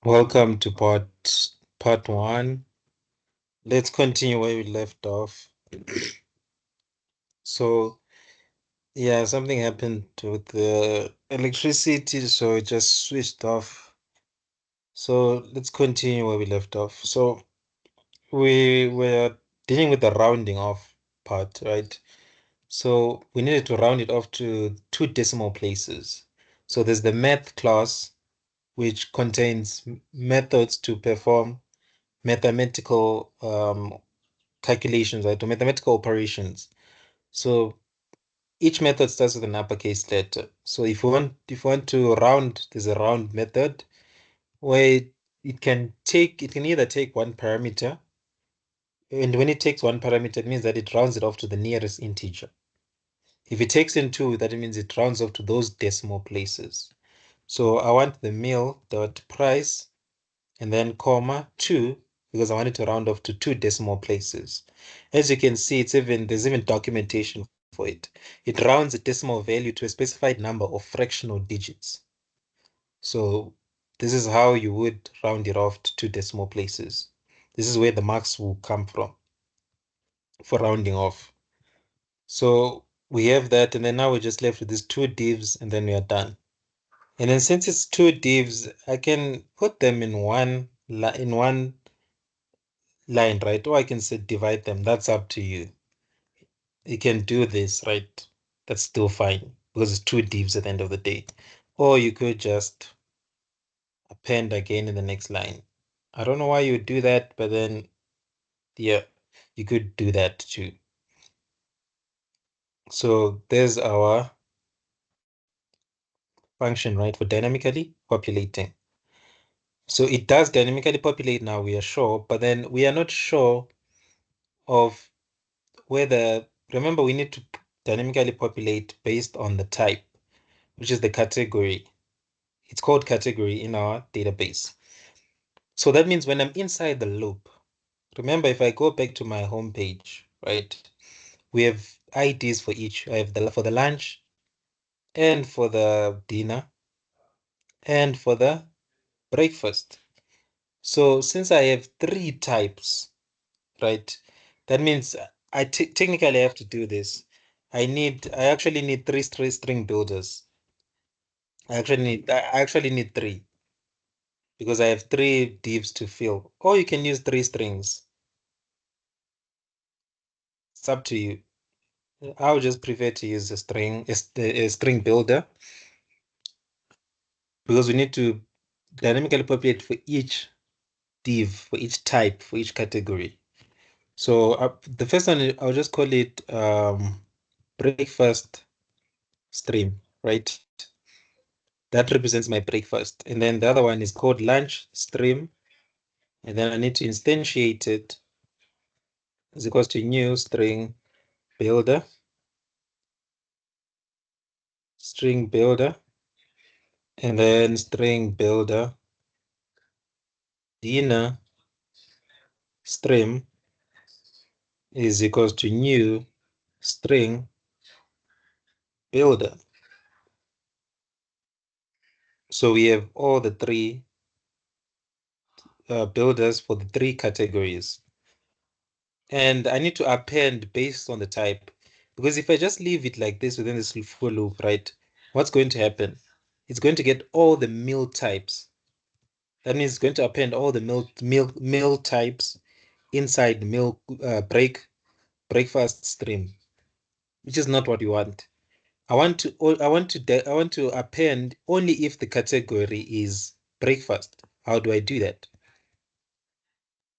Welcome to part one. Let's continue where we left off. So yeah, something happened with the electricity, so it just switched off. So let's continue where we left off. So we were dealing with the rounding off part, right? So we needed to round it off to 2 decimal places. So there's the math class, which contains methods to perform mathematical calculations, right, or mathematical operations. So each method starts with an uppercase letter. So if you want to round, there's a round method where it can either take one parameter, and when it takes one parameter, it means that it rounds it off to the nearest integer. If it takes in two, that means it rounds off to those decimal places. So I want the meal dot price and then comma 2 because I wanted to round off to 2 decimal places. As you can see, there's even documentation for it. It rounds a decimal value to a specified number of fractional digits. So this is how you would round it off to 2 decimal places. This is where the marks will come from for rounding off. So we have that, and then now we're just left with these two divs, and then we are done. And then since it's two divs, I can put them in one line, right? Or I can say divide them. That's up to you. You can do this, right? That's still fine because it's two divs at the end of the day. Or you could just append again in the next line. I don't know why you would do that, but then, yeah, you could do that too. So there's our function, right, for dynamically populating. So it does dynamically populate now, we are sure, but then we are not sure of whether, remember, we need to dynamically populate based on the type, which is the category. It's called category in our database. So that means when I'm inside the loop, remember, if I go back to my home page, right, we have IDs for each. I have for the lunch and for the dinner and for the breakfast. So since I have 3 types, right, that means I technically have to do this. I actually need three string builders. I actually need 3 because I have 3 divs to fill. Or you can use 3 strings. It's up to you. I would just prefer to use a string builder because we need to dynamically populate for each div, for each type, for each category. So the first one, I'll just call it breakfast stream, right? That represents my breakfast. And then the other one is called lunch stream. And then I need to instantiate it is equals to new string builder, and then string builder, dinner stream is equals to new string builder. So we have all the 3 builders for the 3 categories. And I need to append based on the type. Because if I just leave it like this within this for loop, right, what's going to happen? It's going to get all the meal types. That means it's going to append all the meal types inside meal breakfast stream, which is not what you want. I want to append only if the category is breakfast. How do I do that?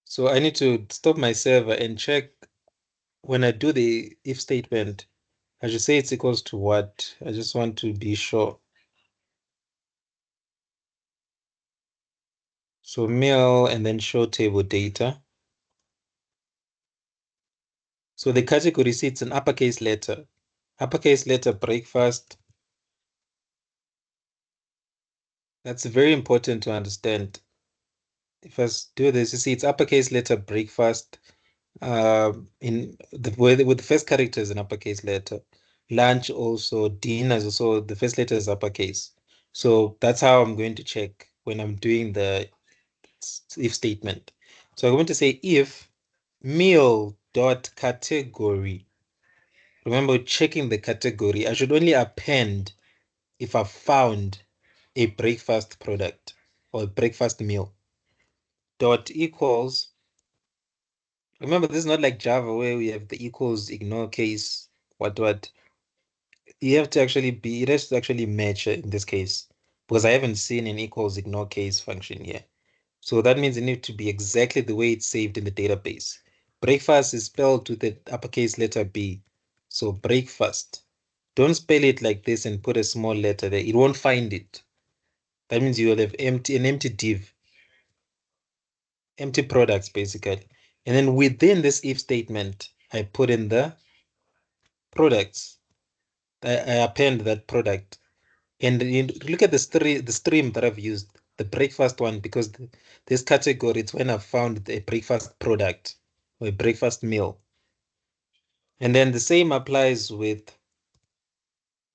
So I need to stop my server and check when I do the if statement. I should say it's equals to what? I just want to be sure. So meal and then show table data. So the category C, it's an uppercase letter. Uppercase letter breakfast. That's very important to understand. If I do this, you see it's uppercase letter breakfast. In the with the first character is an uppercase letter. Lunch also, dinner is also the first letter is uppercase. So that's how I'm going to check when I'm doing the if statement. So I'm going to say if meal dot category. Remember, checking the category, I should only append if I found a breakfast product or a breakfast meal. Dot equals. Remember, this is not like Java where we have the equals, ignore case, what. You have to actually be, it has to actually match in this case because I haven't seen an equals ignore case function here. So that means it needs to be exactly the way it's saved in the database. Breakfast is spelled with the uppercase letter B. So breakfast. Don't spell it like this and put a small letter there. It won't find it. That means you will have an empty div, empty products basically. And then within this if statement, I put in the products. I append that product. And look at the stream that I've used, the breakfast one, because this category, it's when I've found a breakfast product or a breakfast meal. And then the same applies with,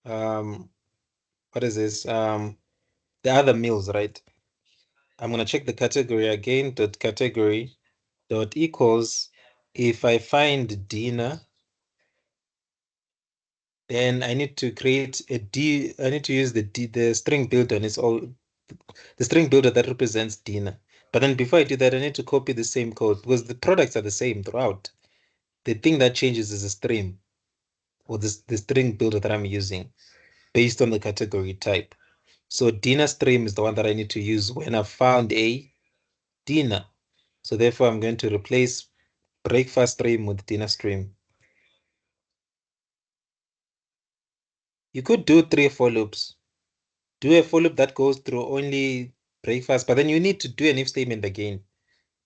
what is this? The other meals, right? I'm going to check the category again, dot category dot equals. If I find dinner, then I need to create I need to use the string builder, and it's all the string builder that represents dinner. But then before I do that, I need to copy the same code because the products are the same throughout. The thing that changes is the stream or the string builder that I'm using based on the category type. So dinner stream is the one that I need to use when I found a dinner. So therefore, I'm going to replace breakfast stream with dinner stream. You could do 3 for loops. Do a for loop that goes through only breakfast, but then you need to do an if statement again.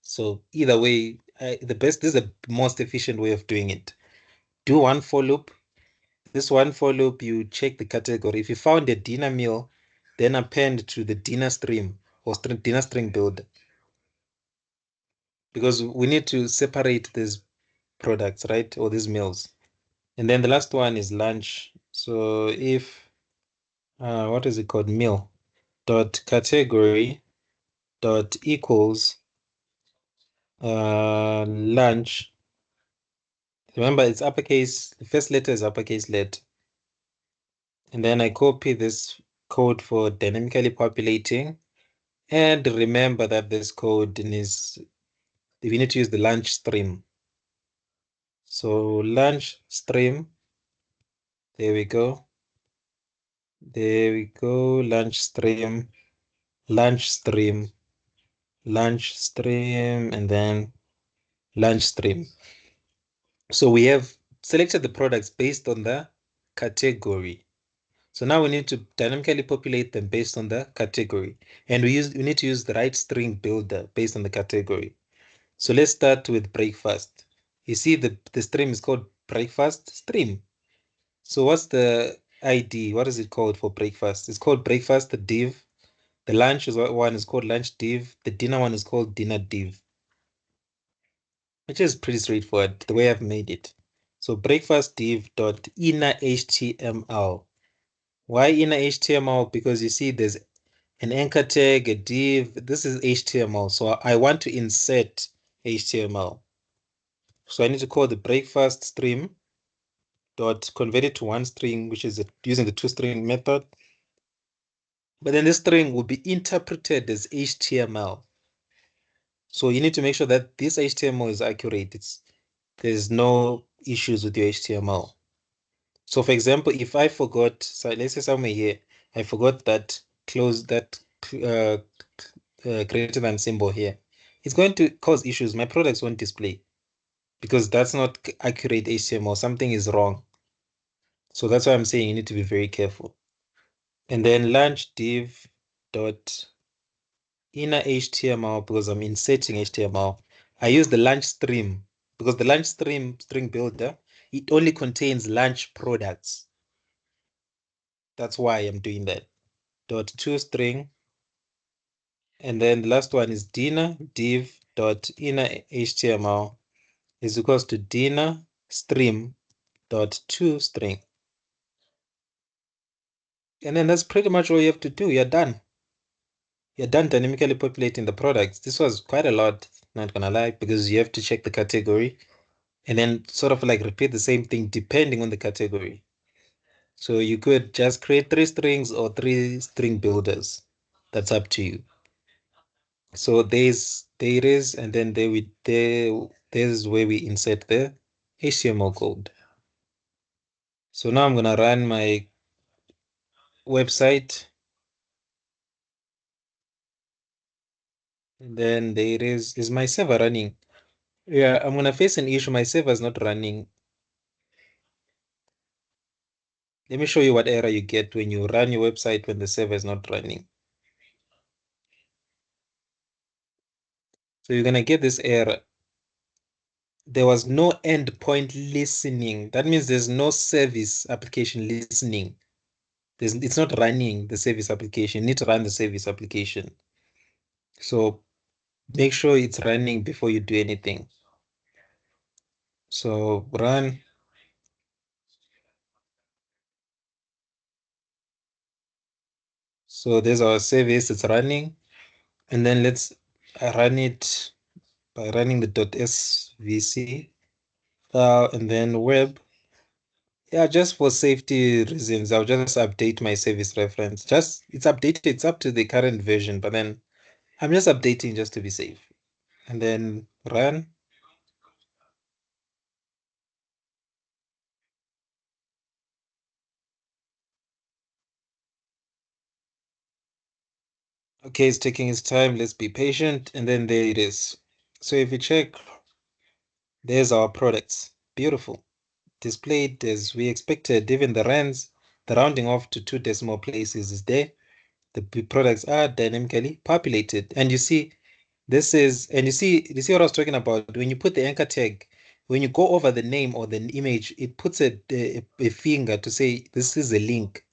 So either way, this is the most efficient way of doing it. Do one for loop. This one for loop, you check the category. If you found a dinner meal, then append to the dinner stream or dinner string builder. Because we need to separate these products, right? Or these meals. And then the last one is lunch. So if, what is it called? Meal dot category dot equals lunch. Remember, it's uppercase. The first letter is uppercase letter. And then I copy this code for dynamically populating. And remember that this code is, we need to use the lunch stream. So lunch stream, there we go. There we go, lunch stream, lunch stream, lunch stream, and then lunch stream. So we have selected the products based on the category. So now we need to dynamically populate them based on the category. And we need to use the right string builder based on the category. So let's start with breakfast. You see the stream is called breakfast stream. So what's the ID? What is it called for breakfast? It's called breakfast div. The lunch one is called lunch div. The dinner one is called dinner div, which is pretty straightforward the way I've made it. So breakfast div dot inner HTML. Why inner HTML? Because you see there's an anchor tag, a div. This is HTML. So I want to insert HTML. So I need to call the breakfast stream dot convert it to one string, which is using the toString method. But then this string will be interpreted as HTML. So you need to make sure that this HTML is accurate. There's no issues with your HTML. So for example, if I forgot, so let's say somewhere here, I forgot that close that greater than symbol here, it's going to cause issues. My products won't display because that's not accurate HTML. Something is wrong. So that's why I'm saying you need to be very careful. And then launch div dot inner HTML because I'm inserting HTML. I use the launch stream because the launch stream string builder, it only contains launch products. That's why I'm doing that. Dot toString. And then the last one is dinner div dot inner HTML is equals to dinner stream dot toString. And then that's pretty much all you have to do. You're done. you're done dynamically populating the products. This was quite a lot, not gonna lie, because you have to check the category and then sort of like repeat the same thing depending on the category. So you could just create three strings or three string builders. That's up to you. So there it is, and then there's where we insert the HTML code. So now I'm gonna run my website, and then there it is. Is my server running? Yeah, I'm gonna face an issue. My server is not running. Let me show you what error you get when you run your website when the server is not running. So you're gonna get this error. There was no endpoint listening. That means there's no service application listening. It's not running the service application. You need to run the service application. So make sure it's running before you do anything. So run. So there's our service, it's running. And then let's run it by running the .svc file and then web. Yeah, just for safety reasons, I'll just update my service reference. Just it's updated, it's up to the current version, but then I'm just updating just to be safe. And then run. Okay, it's taking its time. Let's be patient. And then there it is. So if you check, there's our products. Beautiful. Displayed as we expected. Even the rounding off to two decimal places is there. The products are dynamically populated. And you see, you see what I was talking about? When you put the anchor tag, when you go over the name or the image, it puts a finger to say this is a link.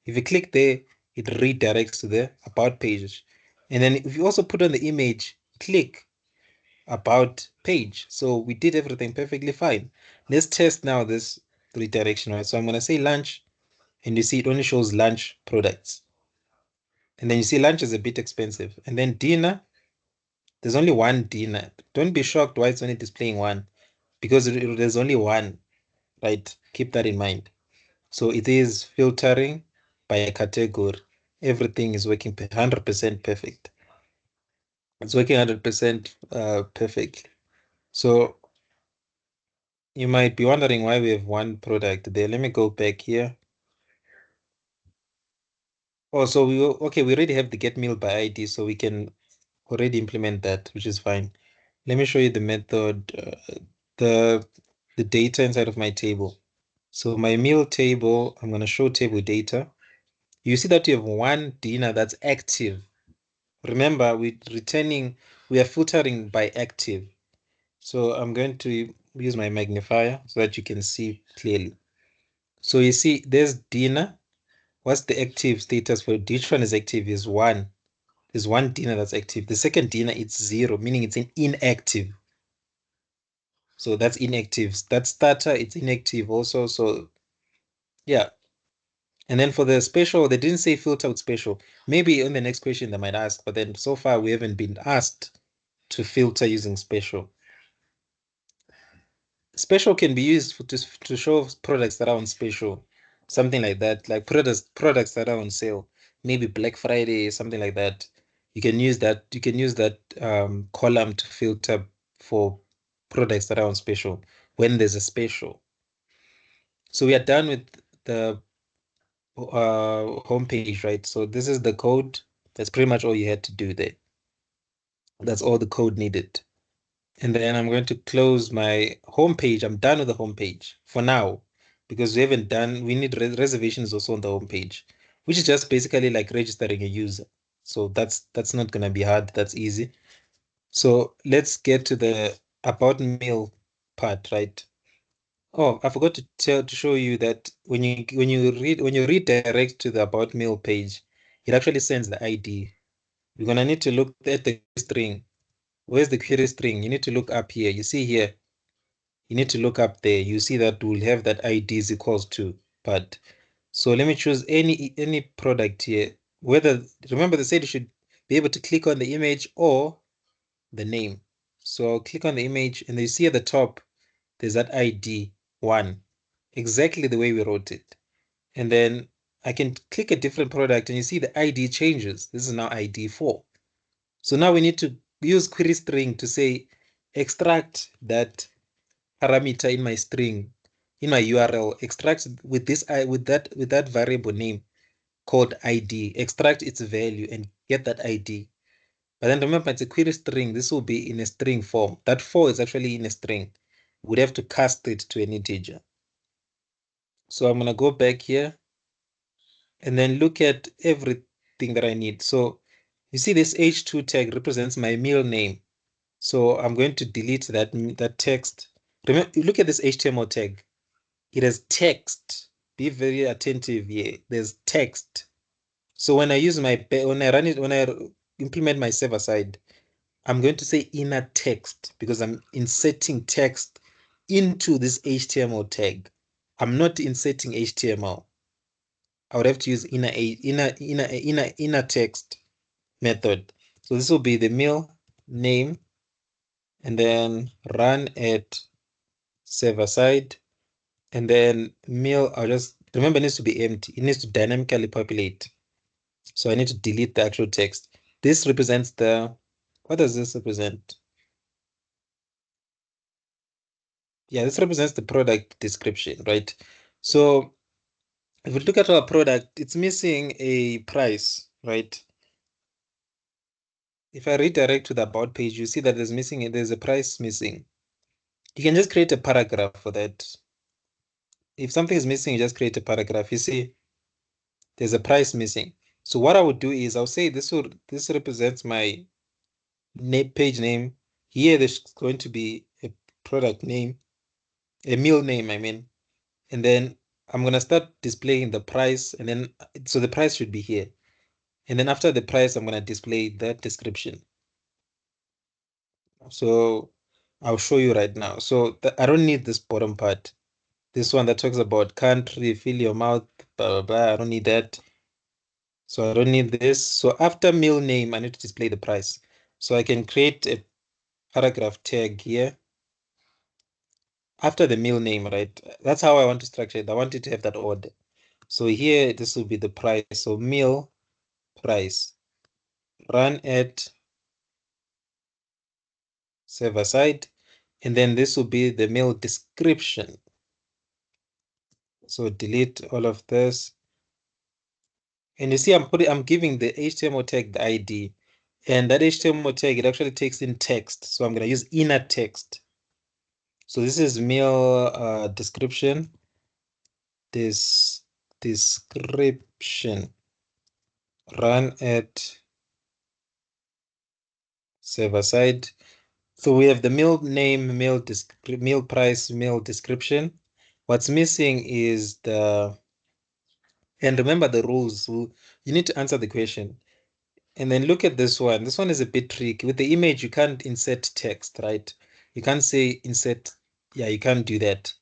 If you click there, it redirects to the about page. And then if you also put on the image, click about page. So we did everything perfectly fine. Let's test now this redirection, right? So I'm going to say lunch, and you see it only shows lunch products. And then you see lunch is a bit expensive. And then dinner, there's only one dinner. Don't be shocked why it's only displaying one, because there's only one, right? Keep that in mind. So it is filtering by a category. Everything is working 100% perfect. It's working 100% perfect. So you might be wondering why we have one product there. Let me go back here. Oh, so okay, we already have the get meal by ID, so we can already implement that, which is fine. Let me show you the method, the the data inside of my table. So my meal table, I'm going to show table data. You see that you have one dinner that's active. Remember, we are filtering by active. So I'm going to use my magnifier so that you can see clearly. So you see, there's dinner. What's the active status for each one is active is one. There's one dinner that's active. The second dinner it's zero, meaning it's an inactive. So that's inactive. That starter, it's inactive also. So yeah. And then for the special, they didn't say filter with special. Maybe in the next question they might ask, but then so far we haven't been asked to filter using special. Special can be used to show products that are on special, something like that, like products that are on sale, maybe Black Friday, something like that. You can use that. You can use that column to filter for products that are on special when there's a special. So we are done with the homepage, right? So this is the code. That's pretty much all you had to do there. That's all the code needed. And then I'm going to close my homepage. I'm done with the homepage for now because we haven't done, we need reservations also on the homepage, which is just basically like registering a user. So that's not gonna be hard. That's easy. So let's get to the about meal part, right? Oh, I forgot to show you that when you redirect to the about meal page, it actually sends the ID. You're gonna need to look at the string. Where's the query string? You need to look up here. You see here, you need to look up there. You see that we'll have that ID is equals to but. So let me choose any product here. Whether remember they said you should be able to click on the image or the name. So I'll click on the image and you see at the top, there's that ID 1, exactly the way we wrote it. And then I can click a different product and you see the ID changes. This is now ID 4. So now we need to use query string to say, extract that parameter in my string, in my URL, extract with this with that variable name called ID, extract its value and get that ID. But then remember, it's a query string. This will be in a string form. That 4 is actually in a string. We'd have to cast it to an integer. So I'm going to go back here and then look at everything that I need. So you see this H2 tag represents my meal name. So I'm going to delete that text. Remember, look at this HTML tag. It has text. Be very attentive here. There's text. So when I use when I implement my server side, I'm going to say inner text because I'm inserting text into this HTML tag. I'm not inserting HTML. I would have to use inner text method. So this will be the meal name and then run at server side. And then meal, I'll just remember it needs to be empty. It needs to dynamically populate. So I need to delete the actual text. This represents what does this represent? Yeah, this represents the product description, right? So if we look at our product, it's missing a price, right? If I redirect to the about page, you see that there's a price missing. You can just create a paragraph for that. If something is missing, you just create a paragraph. You see, there's a price missing. So what I would do is I'll say this represents my page name. Here there's going to be a product name, a meal name, I mean. And then I'm going to start displaying the price. And then, so the price should be here. And then after the price, I'm going to display that description. So I'll show you right now. So I don't need this bottom part. This one that talks about country, fill your mouth, blah, blah, blah. I don't need that. So I don't need this. So after meal name, I need to display the price. So I can create a paragraph tag here after the meal name, right? That's how I want to structure it. I want it to have that order. So here, this will be the price. So meal price, run at server side, and then this will be the meal description. So delete all of this. And you see, I'm giving the HTML tag the ID, and that HTML tag, it actually takes in text. So I'm going to use inner text. So this is meal description, this description, run at server side. So we have the meal name, meal price, meal description. What's missing is and remember the rules. You need to answer the question. And then look at this one. This one is a bit tricky. With the image, you can't insert text, right? You can't say insert. Yeah, you can't do that.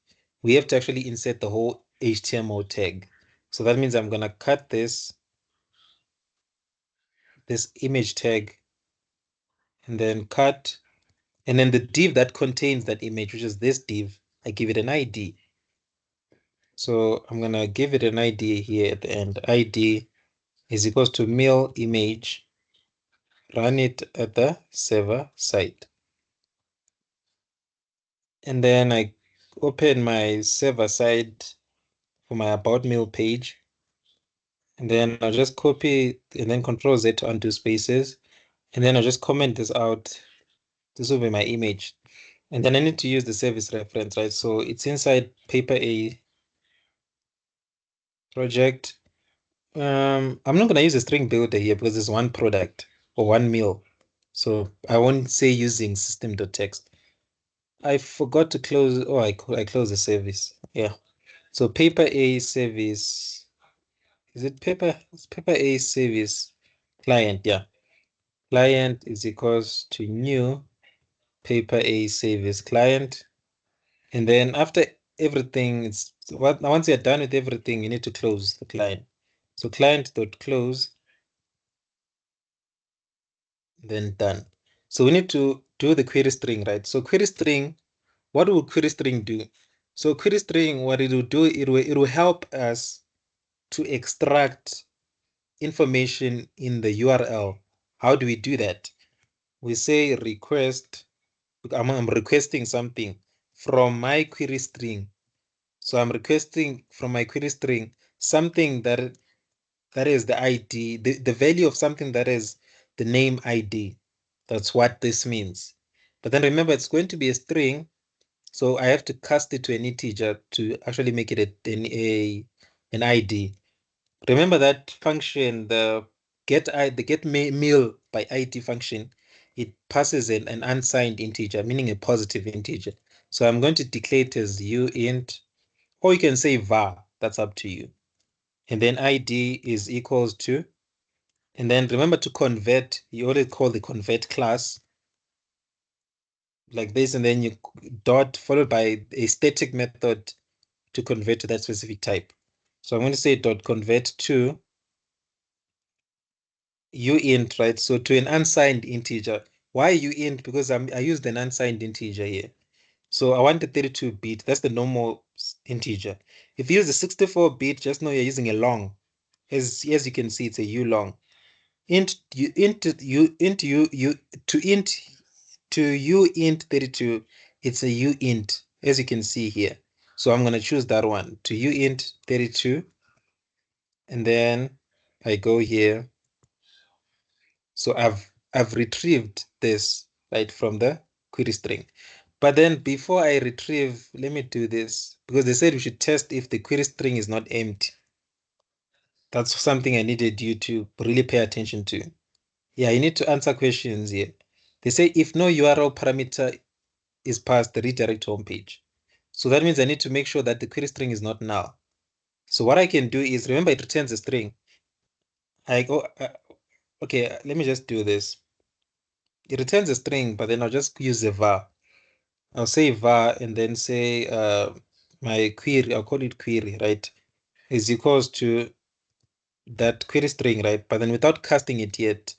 We have to actually insert the whole HTML tag. So that means I'm going to cut this image tag and then cut. And then the div that contains that image, which is this div, I give it an ID. So I'm going to give it an ID here at the end. ID is equals to meal image. Run it at the server side. And then I open my server side for my about meal page. And then I'll just copy and then Control Z to undo spaces. And then I'll just comment this out. This will be my image. And then I need to use the service reference, right? So it's inside paper A project. I'm not going to use a string builder here because it's one product or one meal. So I won't say using system.txt. I forgot to close. Oh, I closed the service. Yeah. So paper A service. Is it paper? It's paper A service client. Yeah. Client is equals to new paper A service client. And then after everything, once you're done with everything, you need to close the client. So client.close. then done. So we need to do the query string, right? So query string, what will query string do? So query string, what it will do, it will help us to extract information in the URL. How do we do that? We say request, I'm requesting something from my query string. So I'm requesting from my query string something that is the ID, the value of something that is the name ID. That's what this means. But then remember, it's going to be a string, so I have to cast it to an integer to actually make it an ID. Remember that function, the get meal by ID function, it passes an unsigned integer, meaning a positive integer. So I'm going to declare it as uint, or you can say var, that's up to you. And then ID is equals to, and then remember to convert, you always call the convert class like this, and then you dot followed by a static method to convert to that specific type. So I'm going to say dot convert to uint, right? So to an unsigned integer. Why uint? Because I used an unsigned integer here. So I want a 32-bit. That's the normal integer. If you use a 64-bit, just know you're using a long. As you can see, it's a u long. Int you int you int you to int to uint 32, it's a uint, as you can see here. So I'm gonna choose that one to uint 32, and then I go here. So I've retrieved this right from the query string. But then before I retrieve, let me do this because they said we should test if the query string is not empty. That's something I needed you to really pay attention to. Yeah, you need to answer questions here. They say if no URL parameter is passed, the redirect home page. So that means I need to make sure that the query string is not null. So what I can do is, remember it returns a string. I go, okay, let me just do this. It returns a string, but then I'll just use a var. I'll say var and then say my query, I'll call it query, right? Is equals to that query string, right? But then without casting it yet,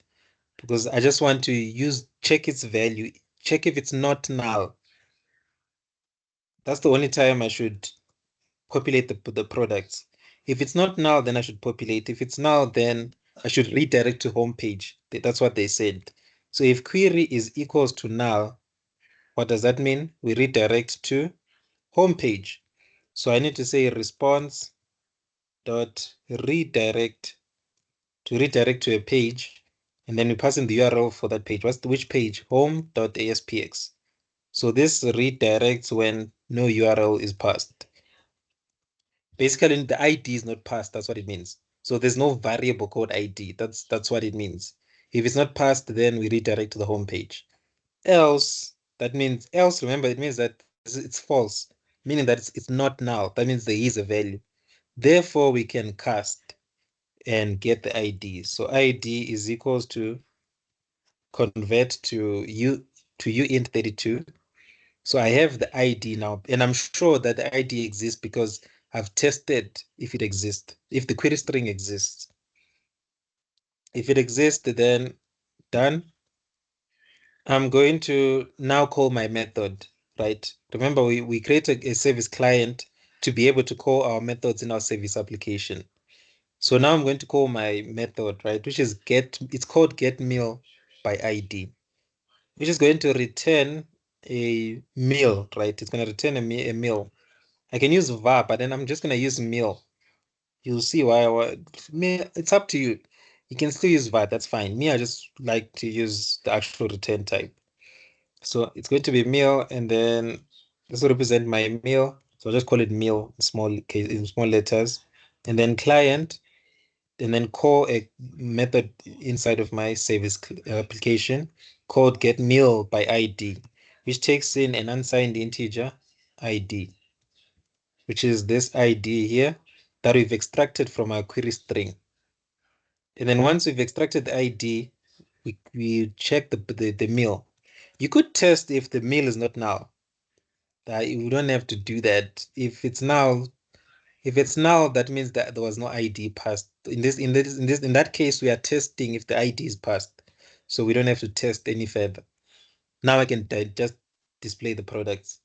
because I just want to check its value, check if it's not null. That's the only time I should populate the products. If it's not null, then I should populate. If it's null, then I should redirect to home page. That's what they said. So if query is equals to null, what does that mean? We redirect to home page. So I need to say response dot redirect to redirect to a page, and then we pass in the URL for that page. Which page? Home.aspx. So this redirects when no URL is passed. Basically, the ID is not passed. That's what it means. So there's no variable called ID. That's what it means. If it's not passed, then we redirect to the home page. Else, that means else. Remember, it means that it's false, meaning that it's not null. That means there is a value. Therefore, we can cast and get the ID. So ID is equals to convert to uint 32. So I have the ID now, and I'm sure that the ID exists because I've tested if it exists, if the query string exists. If it exists, then done. I'm going to now call my method, right? Remember, we created a service client to be able to call our methods in our service application. So now I'm going to call my method, right? Which is it's called get meal by ID, which is going to return a meal, right? It's going to return a meal. I can use var, but then I'm just going to use meal. You'll see why. It's up to you. You can still use var, that's fine. Me, I just like to use the actual return type. So it's going to be meal, and then this will represent my meal. So I'll just call it meal in small letters, and then client, and then call a method inside of my service application called get meal by ID, which takes in an unsigned integer ID, which is this ID here that we've extracted from our query string. And then once we've extracted the ID, we check the meal. You could test if the meal is not null. You don't have to do that. If it's null, that means that there was no ID passed. In that case, we are testing if the ID is passed. So we don't have to test any further. Now I can just display the products.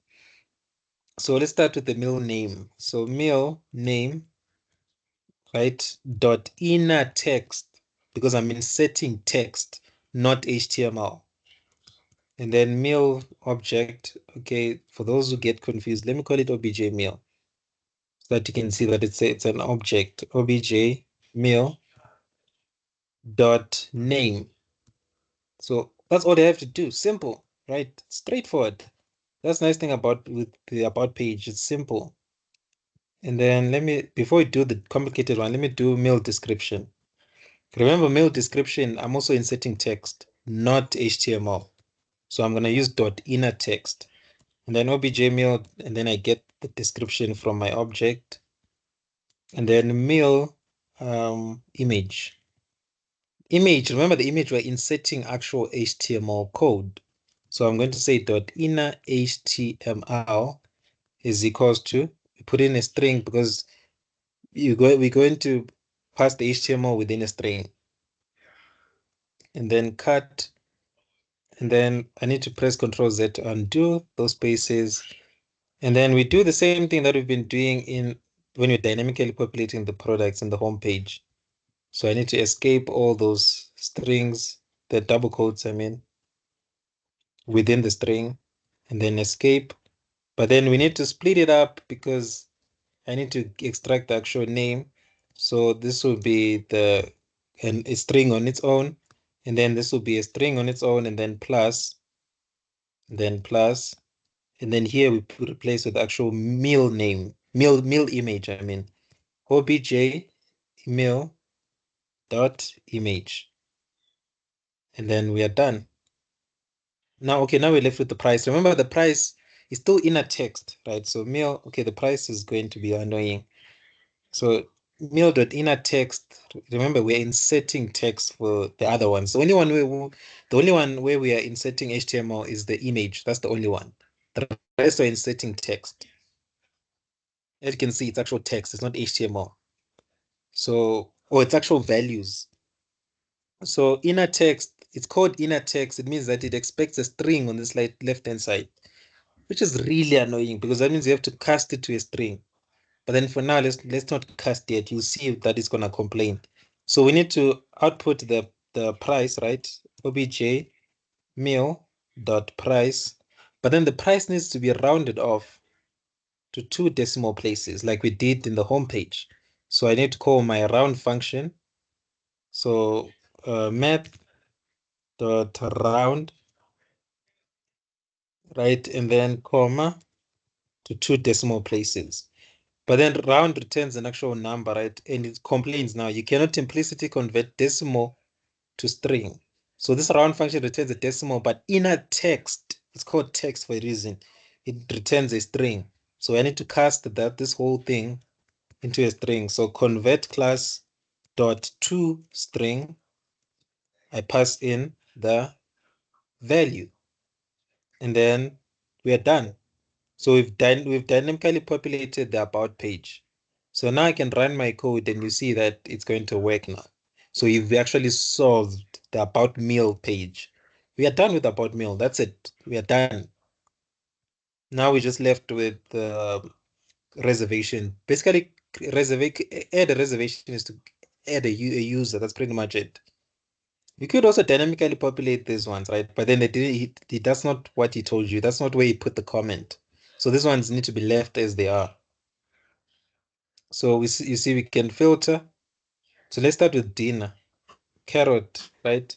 So let's start with the meal name. So meal name, right? Dot inner text, because I'm inserting text, not HTML. And then meal object, okay, for those who get confused, let me call it obj meal, so that you can see that it's an object, obj meal dot name. So that's all they have to do. Simple, right? Straightforward. That's the nice thing about with the about page. It's simple. And then before we do the complicated one, let me do meal description. Remember, meal description, I'm also inserting text, not HTML. So I'm going to use dot inner text. And then obj meal, and then I get the description from my object. And then meal image. Image, remember the image, we're inserting actual HTML code. So I'm going to say dot inner HTML is equals to, put in a string because we're going to pass the HTML within a string. And then cut, and then I need to press Ctrl Z to undo those spaces. And then we do the same thing that we've been doing when we're dynamically populating the products in the home page. So I need to escape all those strings, the double quotes, I mean, within the string, and then escape. But then we need to split it up because I need to extract the actual name. So this will be a string on its own, and then this will be a string on its own, and then plus, and then here we replace with actual meal name, meal image, I mean, obj meal dot image, and then we are done. Now, okay, now we're left with the price. Remember, the price is still inner text, right? So meal, okay, the price is going to be annoying. So meal dot inner text. Remember, we're inserting text for the other ones. The only one where we are inserting HTML is the image. That's the only one. The rest are inserting text. As you can see, it's actual text. It's not HTML. So, or it's actual values. So inner text, it's called inner text. It means that it expects a string on this left-hand side, which is really annoying because that means you have to cast it to a string. But then for now, let's not cast yet. You'll see that it's gonna complain. So we need to output the price, right? Obj meal dot price. But then the price needs to be rounded off to 2 decimal places, like we did in the home page. So I need to call my round function. So math dot round, right? And then comma to 2 decimal places. But then round returns an actual number, right? And it complains now, you cannot implicitly convert decimal to string. So this round function returns a decimal, but inner text, it's called text for a reason. It returns a string. So I need to cast this whole thing into a string. So convert class dot to string, I pass in the value, and then we are done. So we've dynamically populated the about page. So now I can run my code and you see that it's going to work now. So you've actually solved the about meal page. We are done with about meal. That's it. We are done. Now we're just left with reservation. Basically, add a reservation is to add a user. That's pretty much it. You could also dynamically populate these ones, right? But then that's not what he told you. That's not where he put the comment. So these ones need to be left as they are. So you see we can filter. So let's start with dinner. Carrot, right?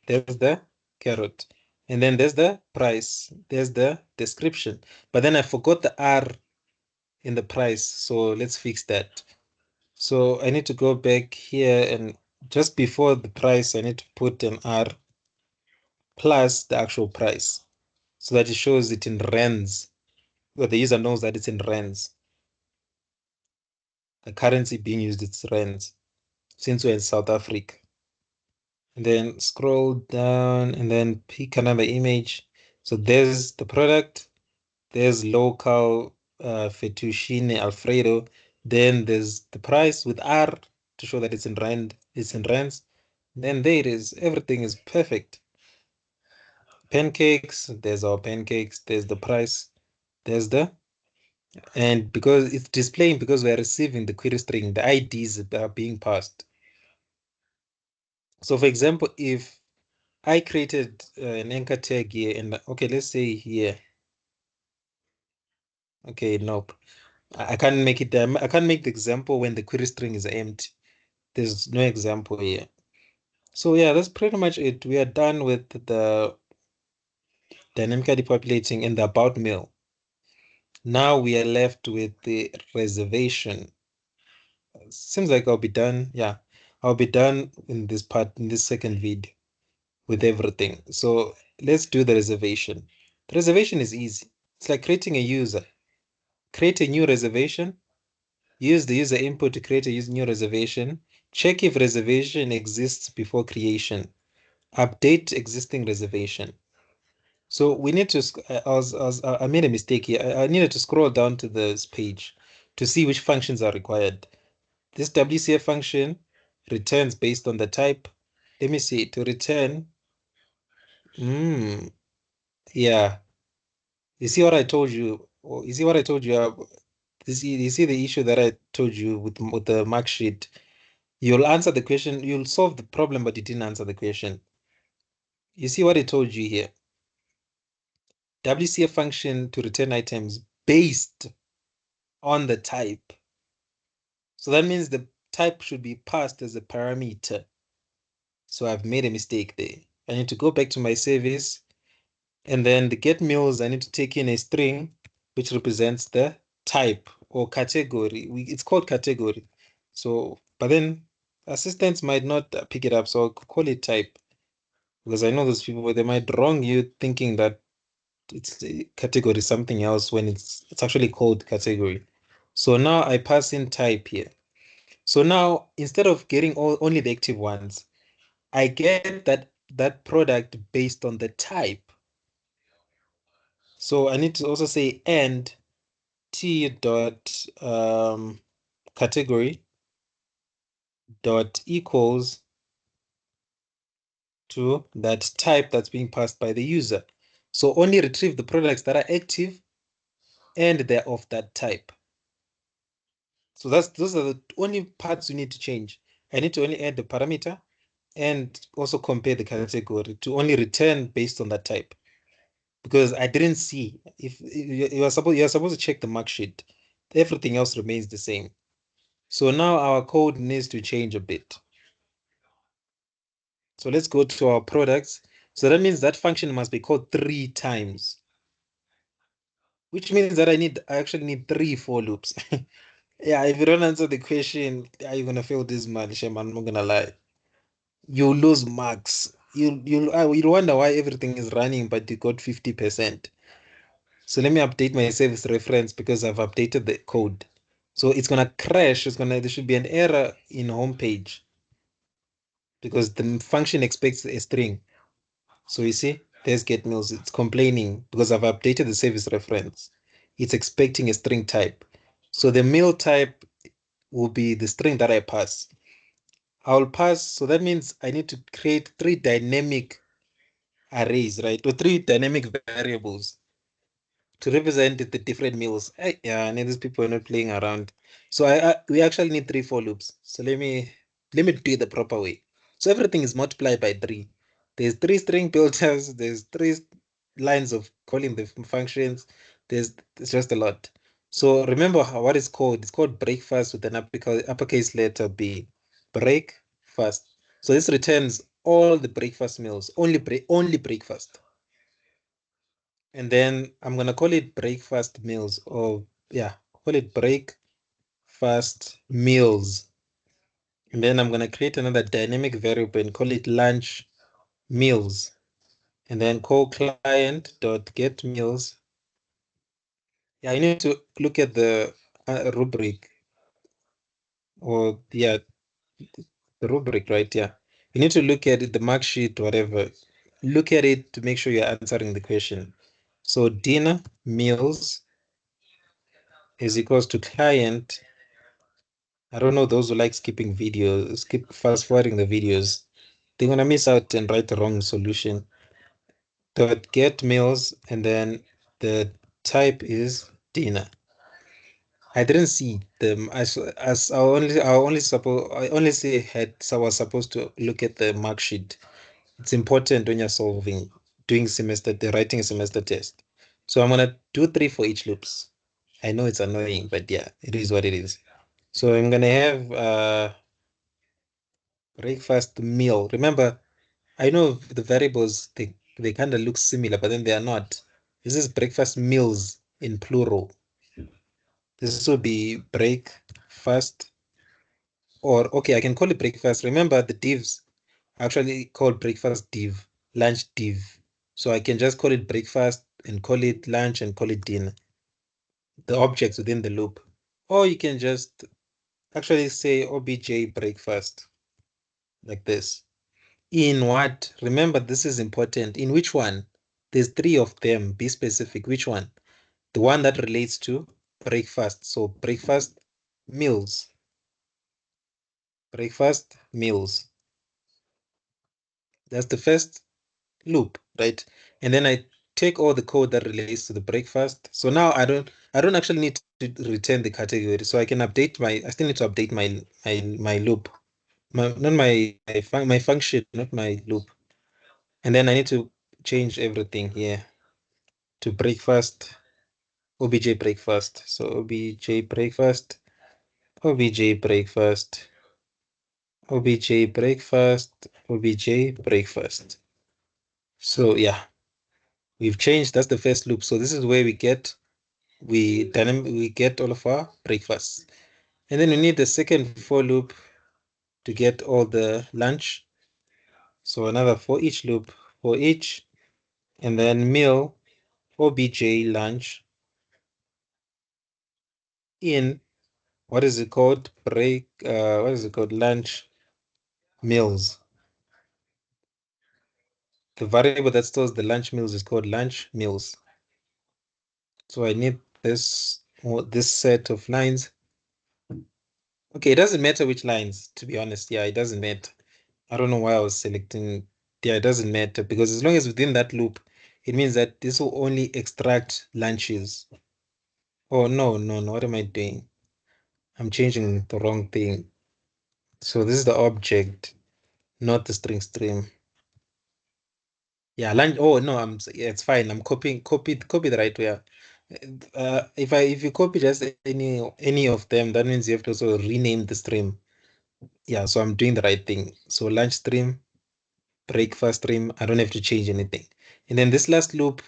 There's the carrot. And then there's the price. There's the description. But then I forgot the R in the price. So let's fix that. So I need to go back here and just before the price, I need to put an R plus the actual price so that it shows it in rands. Well, the user knows that it's in rands. The currency being used is rands since we're in South Africa. And then scroll down and then pick another image. So there's the product, there's local fettuccine Alfredo, then there's the price with R to show that it's in rands. Then there it is. Everything is perfect. pancakes, there's our pancakes, there's the price, there's and because it's displaying because we're receiving the query string, the IDs are being passed. So for example, if I created an anchor tag here and okay, let's say here, okay, nope. I can't make it, I can't make the example when the query string is empty. There's no example here. So yeah, that's pretty much it. We are done with the dynamically populating and the about mail. Now we are left with the reservation. Seems like I'll be done. Yeah, I'll be done in this part, in this second video with everything. So let's do the reservation. The reservation is easy. It's like creating a user. Create a new reservation. Use the user input to create a new reservation. Check if reservation exists before creation. Update existing reservation. So we need to, I made a mistake here. I needed to scroll down to this page to see which functions are required. This WCF function returns based on the type. Let me see, to return. Yeah. You see what I told you? You see what I told you? You see the issue that I told you with the mark sheet. You'll answer the question, you'll solve the problem, but you didn't answer the question. You see what I told you here? WCF function to return items based on the type. So that means the type should be passed as a parameter. So I've made a mistake there. I need to go back to my service and then the get meals, I need to take in a string which represents the type or category. It's called category. So, but then assistants might not pick it up. So I'll call it type because I know those people where they might wrong you thinking that it's a category something else when it's actually called category. So now I pass in type here. So now instead of getting only the active ones, I get that product based on the type. So I need to also say and t dot category dot equals to that type that's being passed by the user. So only retrieve the products that are active and they're of that type. So those are the only parts you need to change. I need to only add the parameter and also compare the category to only return based on that type. Because I didn't see if you're supposed to check the mark sheet. Everything else remains the same. So now our code needs to change a bit. So let's go to our products. So that means that function must be called 3 times, which means that I actually need 3 for loops. Yeah, if you don't answer the question, you're gonna fail this much, I'm not gonna lie. You lose marks. You'll wonder why everything is running, but you got 50%. So let me update my service reference because I've updated the code. So it's gonna crash. There should be an error in home page because the function expects a string. So you see, there's get meals. It's complaining because I've updated the service reference. It's expecting a string type. So the meal type will be the string that I pass. I'll pass. So that means I need to create 3 dynamic arrays, right? Or 3 dynamic variables to represent the different meals. Yeah, and these people are not playing around. So we actually need 3 for loops. So let me do it the proper way. So everything is multiplied by 3. There's 3 string builders. There's 3 lines of calling the functions. It's just a lot. So remember what it's called. It's called breakfast with an uppercase letter B. Break fast. So this returns all the breakfast meals. Only breakfast. And then I'm gonna call it breakfast meals or yeah, call it breakfast meals. And then I'm gonna create another dynamic variable and call it lunch meals. And then call client dot get meals. Yeah, I need to look at the rubric or yeah, the rubric, right? Yeah. You need to look at it, the mark sheet, whatever. Look at it to make sure you're answering the question. So dinner meals is equals to client. I don't know those who like skipping videos, skip fast forwarding the videos. They're gonna miss out and write the wrong solution. dot get meals, and then the type is dinner. I didn't see them as I only see had so I was supposed to look at the mark sheet. It's important when you're doing the writing a semester test. So I'm gonna do three for each loops. I know it's annoying, but yeah, it is what it is. So I'm gonna have breakfast meal. Remember, I know the variables they kind of look similar, but then they are not. This is breakfast meals in plural. This will be breakfast, or okay, I can call it breakfast. Remember, the divs actually called breakfast div, lunch div. So I can just call it breakfast and call it lunch and call it dinner, the objects within the loop. Or you can just actually say obj breakfast like this. In what? Remember, this is important. In which one? There's three of them. Be specific. Which one? The one that relates to breakfast. So breakfast meals. Breakfast meals. That's the first loop, right? And then I take all the code that relates to the breakfast. So now I don't actually need to return the category. So I can update I still need to update my loop. Not my function, not my loop. And then I need to change everything here to breakfast, obj breakfast. So obj breakfast, obj breakfast, obj breakfast, obj breakfast. So yeah, we've changed. That's the first loop. So this is where we get all of our breakfasts. And then we need the second for loop to get all the lunch. So another for each loop for each, and then meal obj lunch in what is it called? What is it called? Lunch meals. The variable that stores the lunch meals is called lunch meals. So I need this set of lines. Okay, it doesn't matter which lines, to be honest. Yeah, it doesn't matter. I don't know why I was selecting. Yeah, it doesn't matter because as long as within that loop, it means that this will only extract lunches. Oh, no, no, no. What am I doing? I'm changing the wrong thing. So this is the object, not the string stream. Yeah, lunch. Oh no, yeah, it's fine. I'm copy the right way. If you copy just any of them, that means you have to also rename the stream. Yeah, so I'm doing the right thing. So lunch stream, breakfast stream, I don't have to change anything. And then this last loop,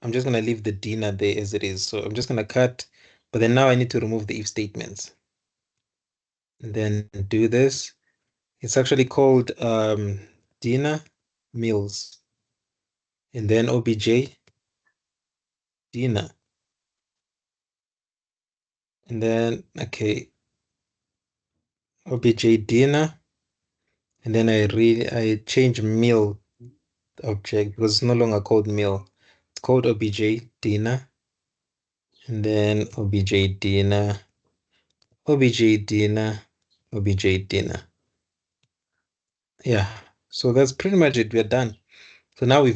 I'm just gonna leave the dinner there as it is. So I'm just gonna cut, but then now I need to remove the if statements. And then do this. It's actually called dinner meals. And then obj dinner. And then okay, obj dinner. And then I change meal object because it's no longer called meal. It's called obj dinner. And then obj dinner, obj dinner, obj dinner. Yeah. So that's pretty much it. We're done. So now we've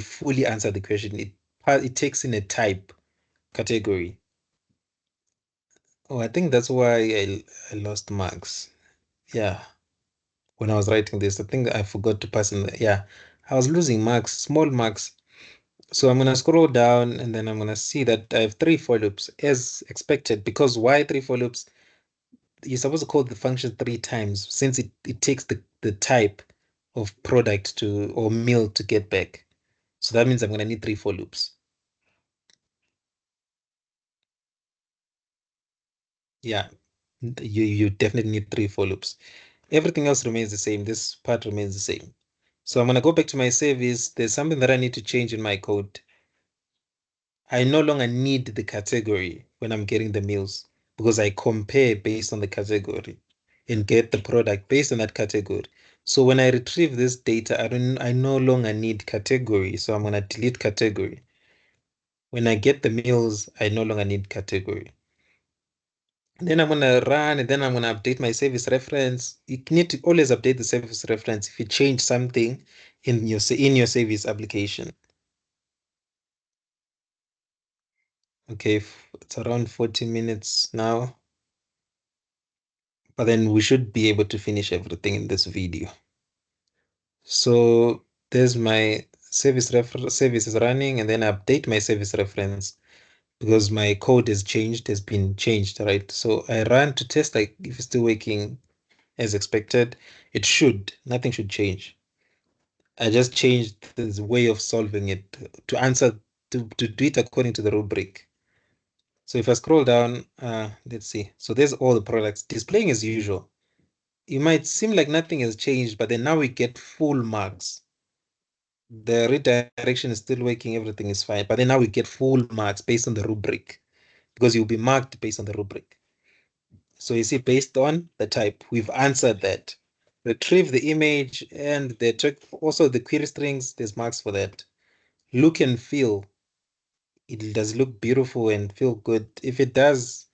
fully answered the question. It takes in a type category. Oh, I think that's why I lost marks. Yeah. When I was writing this, I think I forgot to pass in yeah. I was losing marks, small marks. So I'm gonna scroll down and then I'm gonna see that I have three for loops as expected. Because why three for loops? You're supposed to call the function three times since it takes the type of product to or meal to get back. So that means I'm gonna need three for loops. Yeah, you definitely need three for loops. Everything else remains the same. This part remains the same. So I'm gonna go back to my service. There's something that I need to change in my code. I no longer need the category when I'm getting the meals because I compare based on the category and get the product based on that category. So when I retrieve this data, I no longer need category. So I'm gonna delete category. When I get the meals, I no longer need category. Then I'm gonna run and then I'm gonna update my service reference. You need to always update the service reference if you change something in your service application. Okay, it's around 40 minutes now, but then we should be able to finish everything in this video. So there's my service is running, and then I update my service reference because my code has been changed, right? So I run to test like if it's still working as expected. It should, nothing should change. I just changed the way of solving it to answer to do it according to the rubric. So if I scroll down, let's see. So there's all the products displaying as usual. It might seem like nothing has changed, but then now we get full marks. The redirection is still working, everything is fine. But then now we get full marks based on the rubric because you'll be marked based on the rubric. So you see, based on the type, we've answered that. Retrieve the image and also the query strings, there's marks for that. Look and feel. It does look beautiful and feel good. If it does,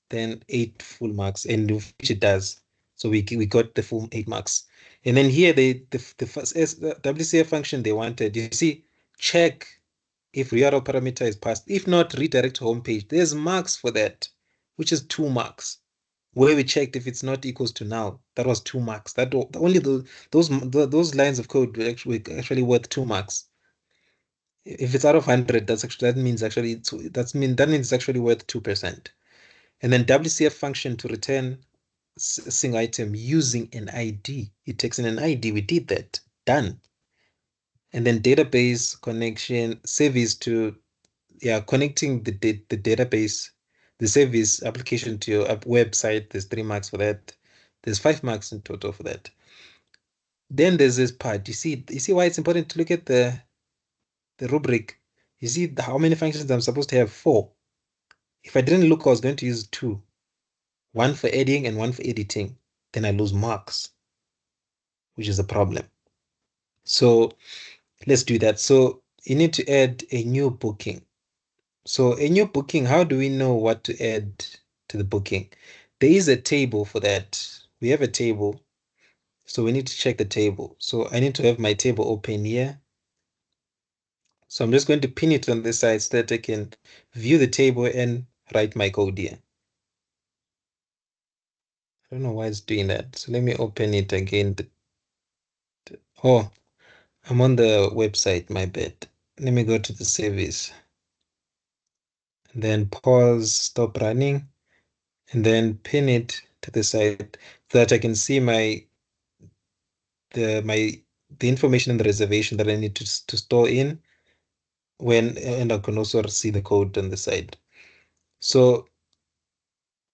then 8 full marks, and which it does. So we got the full 8 marks. And then here the first WCF function they wanted. You see, check if URL parameter is passed. If not, redirect to home page. There's marks for that, which is 2 marks. Where we checked if it's not equals to null, that was 2 marks. That only those lines of code were actually worth 2 marks. If it's out of 100, that means it's actually worth 2%. And then WCF function to return a single item using an ID. It takes in an ID. We did that. Done. And then database connection service to connecting the database, the service application to your website. There's 3 marks for that. There's 5 marks in total for that. Then there's this part. You see why it's important to look at the rubric. You see how many functions I'm supposed to have? 4. If I didn't look, I was going to use 2. One for adding and one for editing. Then I lose marks, which is a problem. So let's do that. So you need to add a new booking. So a new booking, how do we know what to add to the booking? There is a table for that. We have a table. So we need to check the table. So I need to have my table open here. So I'm just going to pin it on this side so that I can view the table and write my code here. I don't know why it's doing that. So let me open it again. Oh, I'm on the website, my bad. Let me go to the service. And then pause, stop running, and then pin it to the side so that I can see the information in the reservation that I need to store in and I can also see the code on the side. So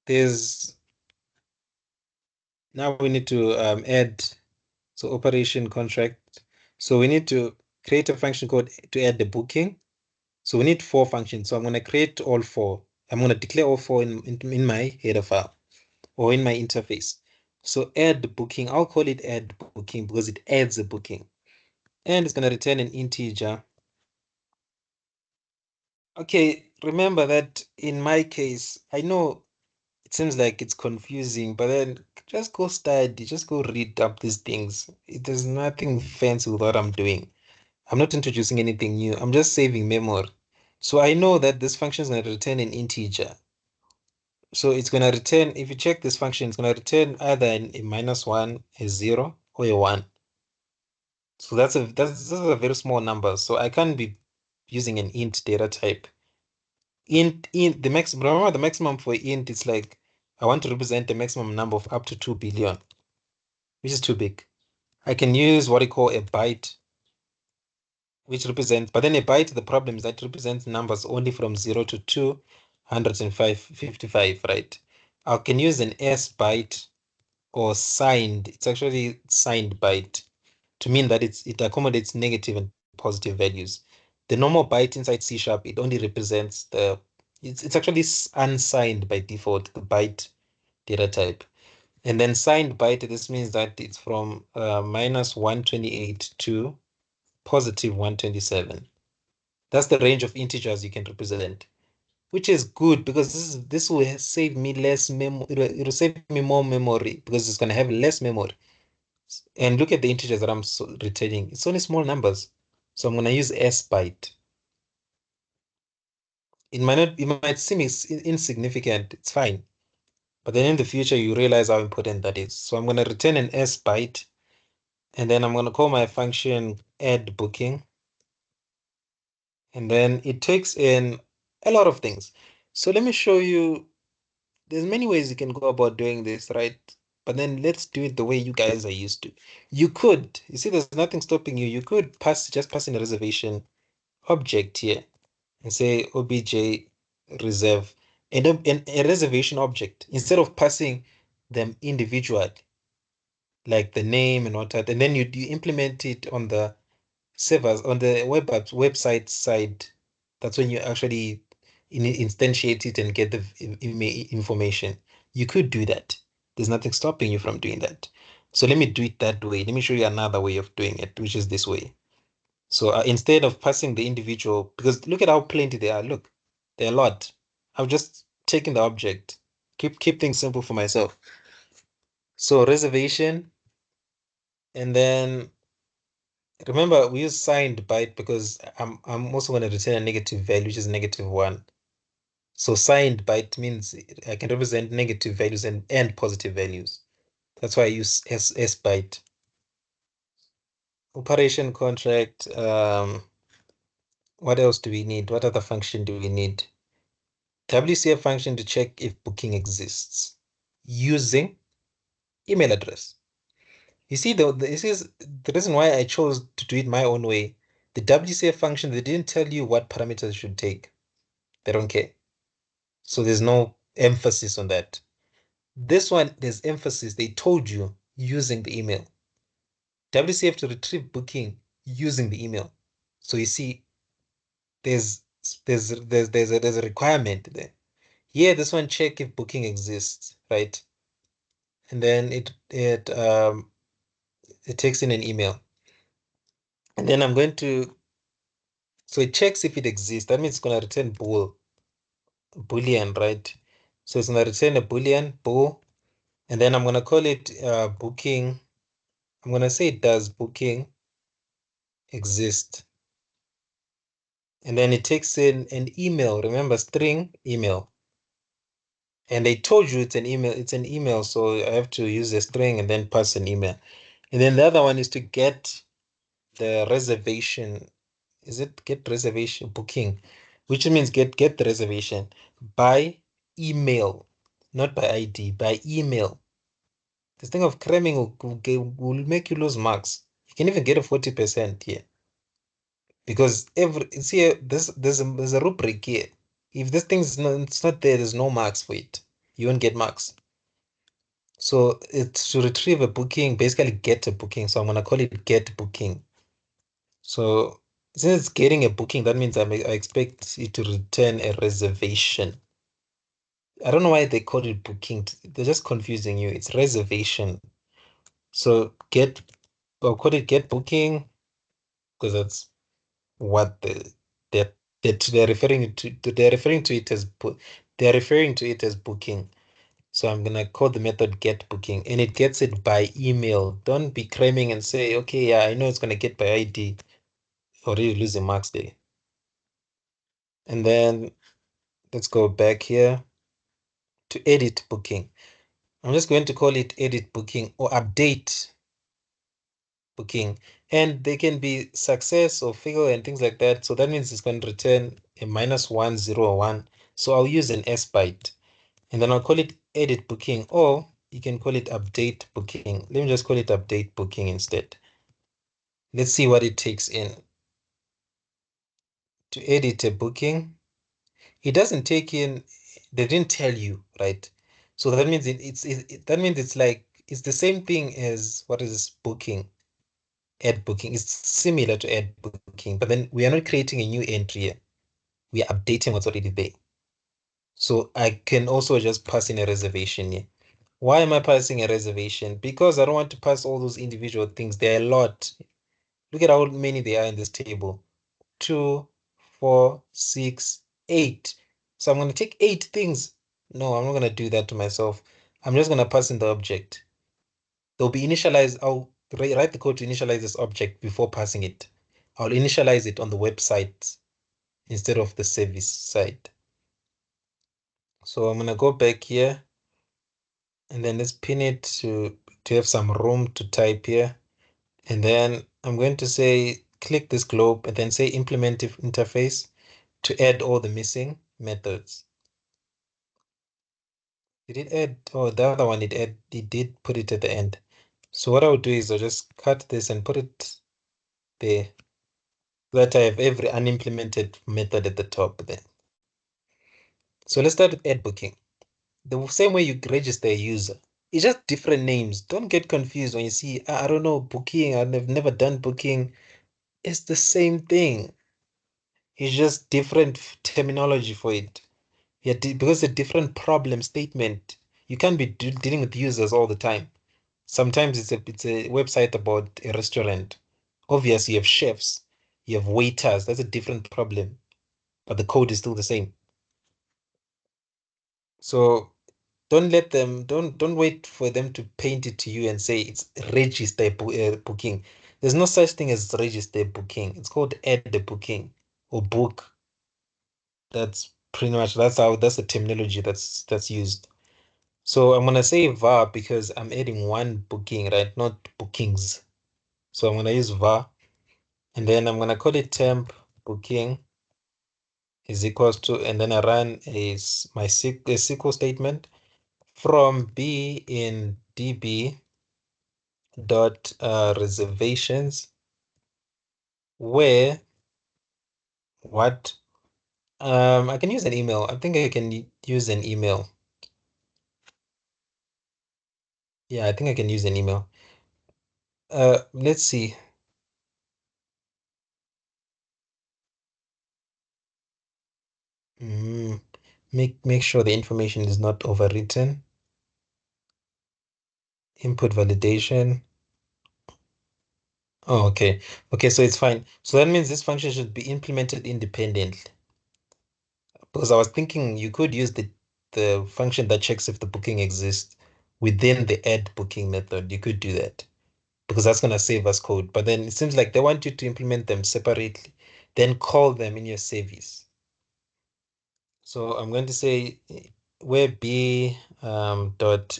there's now we need to add operation contract. So we need to create a function code to add the booking. So we need 4 functions. So I'm going to create all 4. I'm going to declare all 4 in my header file or in my interface. So add booking, I'll call it add booking because it adds a booking. And it's going to return an integer. Okay, remember that in my case, I know it seems like it's confusing, but then just go study, just go read up these things. There's nothing fancy with what I'm doing. I'm not introducing anything new. I'm just saving memory. So I know that this function is going to return an integer. So it's going to return, if you check this function, it's going to return either a -1, a 0, or a 1. So this is a very small number. So I can't be using an int data type. Int the maximum, remember the maximum for int is like I want to represent the maximum number of up to 2 billion, which is too big. I can use what I call a byte, which represents, but then a byte, the problem is that it represents numbers only from 0 to 255, right? I can use an S byte or signed. It's actually signed byte to mean that it accommodates negative and positive values. The normal byte inside C#, it only represents it's actually unsigned by default, the byte data type. And then signed byte, this means that it's from -128 to +127. That's the range of integers you can represent, which is good because this will save me less memory. It'll save me more memory because it's going to have less memory. And look at the integers that I'm returning. It's only small numbers. So I'm going to use S byte. it might seem insignificant. It's fine. But then in the future, you realize how important that is. So I'm going to return an S byte, and then I'm going to call my function add booking. And then it takes in a lot of things. So let me show you. There's many ways you can go about doing this, right? But then let's do it the way you guys are used to. You see, there's nothing stopping you. You could just pass in a reservation object here and say obj reserve and a reservation object instead of passing them individually, like the name and what that, and then you implement it on the servers on the website side. That's when you actually instantiate it and get the information. You could do that. There's nothing stopping you from doing that. So let me do it that way. Let me show you another way of doing it, which is this way. So instead of passing the individual, because look at how plenty they are. Look, they're a lot. I've just taken the object. Keep things simple for myself. So reservation, and then remember, we use signed byte because I'm also going to return a negative value, which is -1. So signed byte means I can represent negative values and positive values. That's why I use S byte. Operation contract. What else do we need? What other function do we need? WCF function to check if booking exists using email address. You see, this is the reason why I chose to do it my own way. The WCF function, they didn't tell you what parameters you should take. They don't care. So there's no emphasis on that. This one, there's emphasis. They told you using the email. WCF to retrieve booking using the email. So you see, there's there's a requirement there. Yeah, this one check if booking exists, right? And then it takes in an email. And then I'm going to so it checks if it exists. That means it's gonna return boolean, right? So it's gonna return a boolean bool, and then I'm gonna call it booking. I'm gonna say does booking exist? And then it takes in an email. Remember, string email. And they told you it's an email. It's an email, so I have to use a string and then pass an email. And then the other one is to get the reservation. Is it get reservation booking? Which means get the reservation by email, not by ID, by email. This thing of cramming will make you lose marks. You can even get a 40% here. Because see there's a rubric here. If this thing is not it's not there, there's no marks for it. You won't get marks. So it's to retrieve a booking, basically get a booking. So I'm gonna call it get booking. So since it's getting a booking, that means I expect it to return a reservation. I don't know why they call it booking. They're just confusing you. It's reservation. So I'll call it get booking because that's what they're, they're referring to. They're referring to it as they're referring to it as booking. So I'm gonna call the method get booking, and it gets it by email. Don't be cramming and say, okay, yeah, I know it's gonna get by ID. Already losing marks there. And then let's go back here to edit booking. I'm just going to call it edit booking or update booking. And they can be success or fail and things like that. So that means it's going to return a -101. So I'll use an S byte. And then I'll call it edit booking, or you can call it update booking. Let me just call it update booking instead. Let's see what it takes in. To edit a booking, it doesn't take in, they didn't tell you, right? So that means that means it's like it's the same thing as what is booking, add booking. It's similar to add booking, but then we are not creating a new entry here. We are updating what's already there. So I can also just pass in a reservation here. Why am I passing a reservation? Because I don't want to pass all those individual things. There are a lot. Look at how many there are in this table. 2, 4, 6, 8. So I'm going to take 8 things. No, I'm not going to do that to myself. I'm just going to pass in the object. They'll be initialized. I'll write the code to initialize this object before passing it. I'll initialize it on the website instead of the service side. So I'm gonna go back here and then let's pin it to have some room to type here. And then I'm going to say click this globe and then say implement interface to add all the missing methods. Did it add? Oh, the other one it did put it at the end. So what I'll do is I'll just cut this and put it there so that I have every unimplemented method at the top then. So let's start with add booking. The same way you register a user. It's just different names. Don't get confused when you see, I don't know, booking. I've never done booking. It's the same thing. It's just different terminology for it. Yeah, because it's a different problem statement. You can't be dealing with users all the time. Sometimes it's a website about a restaurant. Obviously, you have chefs, you have waiters. That's a different problem, but the code is still the same. So don't wait for them to paint it to you and say it's register booking. There's no such thing as register booking. It's called add the booking or book. That's pretty much that's the terminology that's used. So I'm gonna say var because I'm adding one booking, right? Not bookings. So I'm gonna use var and then I'm gonna call it temp booking is equals to, and then I run a SQL statement from B in DB dot reservations where what I can use an email. I think I can use an email. Yeah, I think I can use an email. Let's see. Mm, make sure the information is not overwritten. Input validation. Oh, okay. Okay, so it's fine. So that means this function should be implemented independently. Because I was thinking you could use the function that checks if the booking exists within the add booking method. You could do that because that's going to save us code. But then it seems like they want you to implement them separately, then call them in your service. So I'm going to say where b dot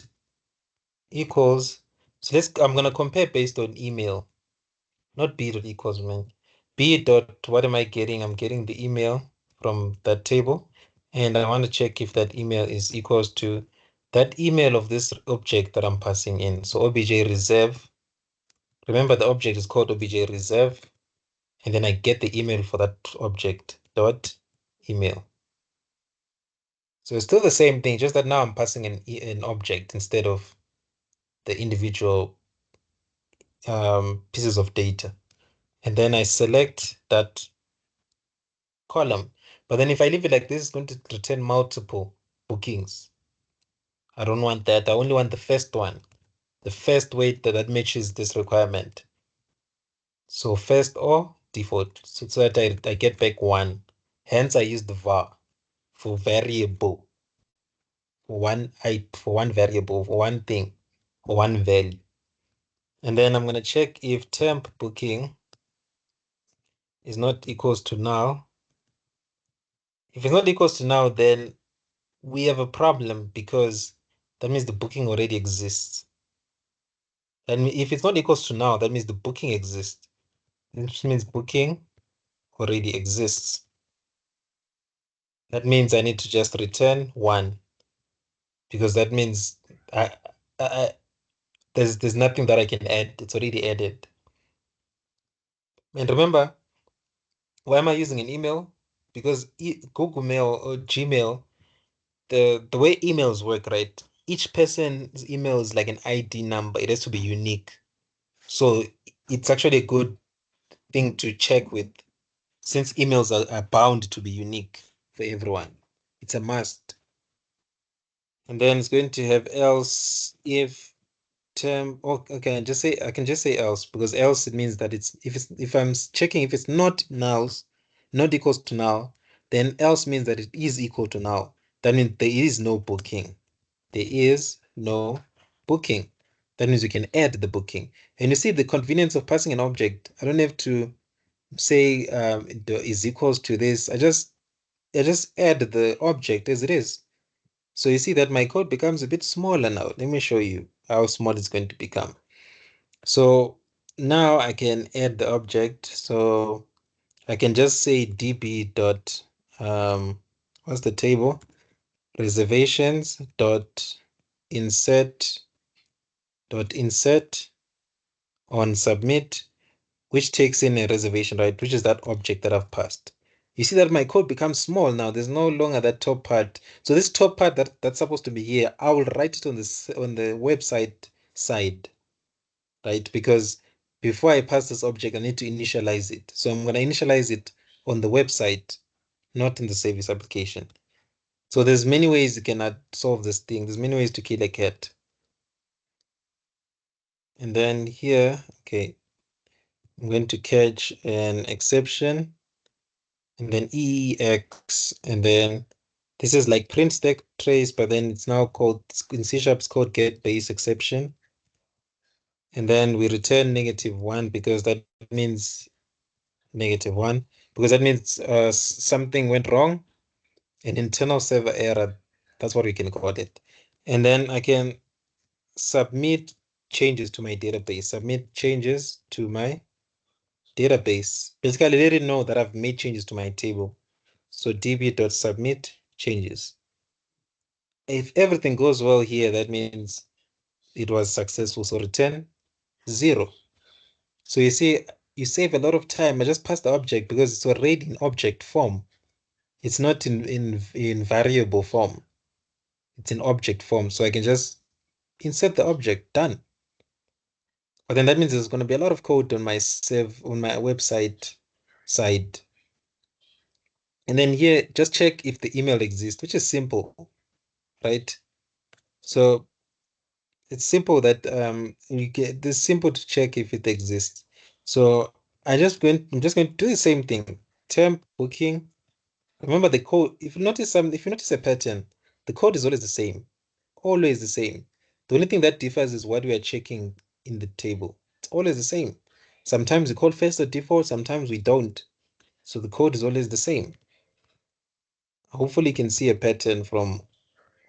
equals. So I'm going to compare based on email, not b dot equals, man. B dot, what am I getting? I'm getting the email from that table. And I want to check if that email is equals to that email of this object that I'm passing in. So obj reserve. Remember the object is called obj reserve. And then I get the email for that object dot email. So it's still the same thing, just that now I'm passing an object instead of the individual pieces of data. And then I select that column. But then if I leave it like this, it's going to return multiple bookings. I don't want that. I only want the first one, the first weight that matches this requirement. So first or default, so that I get back one. Hence, I use the var for variable, for one variable, for one thing, for one value. And then I'm going to check if temp booking is not equals to null. If it's not equals to null, then we have a problem because that means the booking already exists. And if it's not equals to null, that means the booking exists. Which means booking already exists. That means I need to just return one because that means I, there's nothing that I can add. It's already added. And remember, why am I using an email? Because Google Mail or Gmail, the way emails work, right? Each person's email is like an ID number. It has to be unique. So it's actually a good thing to check with since emails are bound to be unique for everyone. It's a must. And then it's going to have else if term. Oh, okay, I can just say else because else it means that if I'm checking if it's not nulls, not equals to null, then else means that it is equal to null. That means there is no booking. There is no booking. That means we can add the booking. And you see the convenience of passing an object. I don't have to say is equals to this. I just add the object as it is. So you see that my code becomes a bit smaller now. Let me show you how small it's going to become. So now I can add the object. So I can just say db dot what's the table? Reservations dot insert on submit, which takes in a reservation, right? Which is that object that I've passed. You see that my code becomes small now. There's no longer that top part. So this top part that's supposed to be here, I will write it on the website side, right? Because before I pass this object, I need to initialize it. So I'm going to initialize it on the website, not in the service application. So there's many ways you can solve this thing. There's many ways to kill a cat. And then here, okay, I'm going to catch an exception, and then EEX, and then this is like print stack trace, but then it's now called in C# it's called get base exception. And then we return -1 because that means -1 because that means something went wrong, an internal server error. That's what we can call it. And then I can submit changes to my database, submit changes to my database. Basically, let it know that I've made changes to my table. So db.submit changes. If everything goes well here, that means it was successful. So return 0. So you see, you save a lot of time. I just passed the object because it's already in object form. It's not in variable form. It's in object form. So I can just insert the object, done. But then that means there's going to be a lot of code on my website side. And then here, just check if the email exists, which is simple, right? So it's simple that you get this simple to check if it exists. So I'm just going to do the same thing. Temp booking. Remember the code. If you notice a pattern, the code is always the same. Always the same. The only thing that differs is what we are checking in the table. It's always the same. Sometimes we call first or default, sometimes we don't. So the code is always the same. Hopefully you can see a pattern from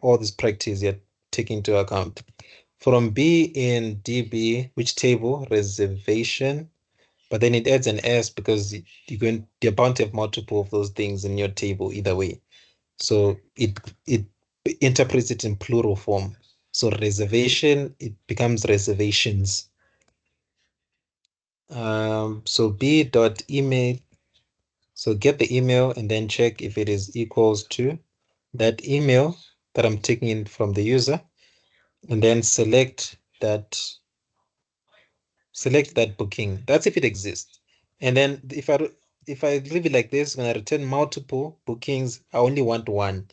all this practice you're taking into account. From B in DB, which table? Reservation. But then it adds an S because you're bound to have multiple of those things in your table either way. So it interprets it in plural form. So reservation, it becomes reservations. So B dot email. So get the email and then check if it is equals to that email that I'm taking in from the user, and then select that booking. That's if it exists. And then if I leave it like this, when I return multiple bookings, I only want one.